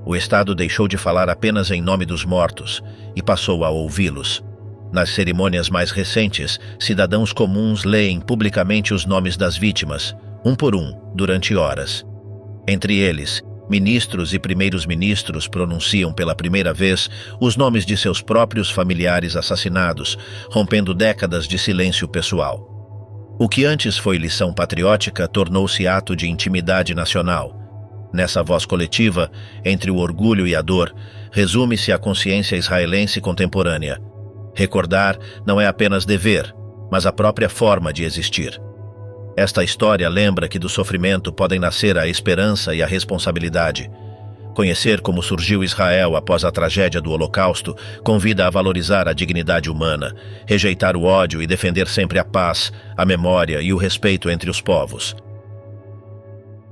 O Estado deixou de falar apenas em nome dos mortos e passou a ouvi-los. Nas cerimônias mais recentes, cidadãos comuns leem publicamente os nomes das vítimas, um por um, durante horas. Entre eles, ministros e primeiros-ministros pronunciam pela primeira vez os nomes de seus próprios familiares assassinados, rompendo décadas de silêncio pessoal. O que antes foi lição patriótica tornou-se ato de intimidade nacional. Nessa voz coletiva, entre o orgulho e a dor, resume-se a consciência israelense contemporânea. Recordar não é apenas dever, mas a própria forma de existir. Esta história lembra que do sofrimento podem nascer a esperança e a responsabilidade. Conhecer como surgiu Israel após a tragédia do Holocausto convida a valorizar a dignidade humana, rejeitar o ódio e defender sempre a paz, a memória e o respeito entre os povos.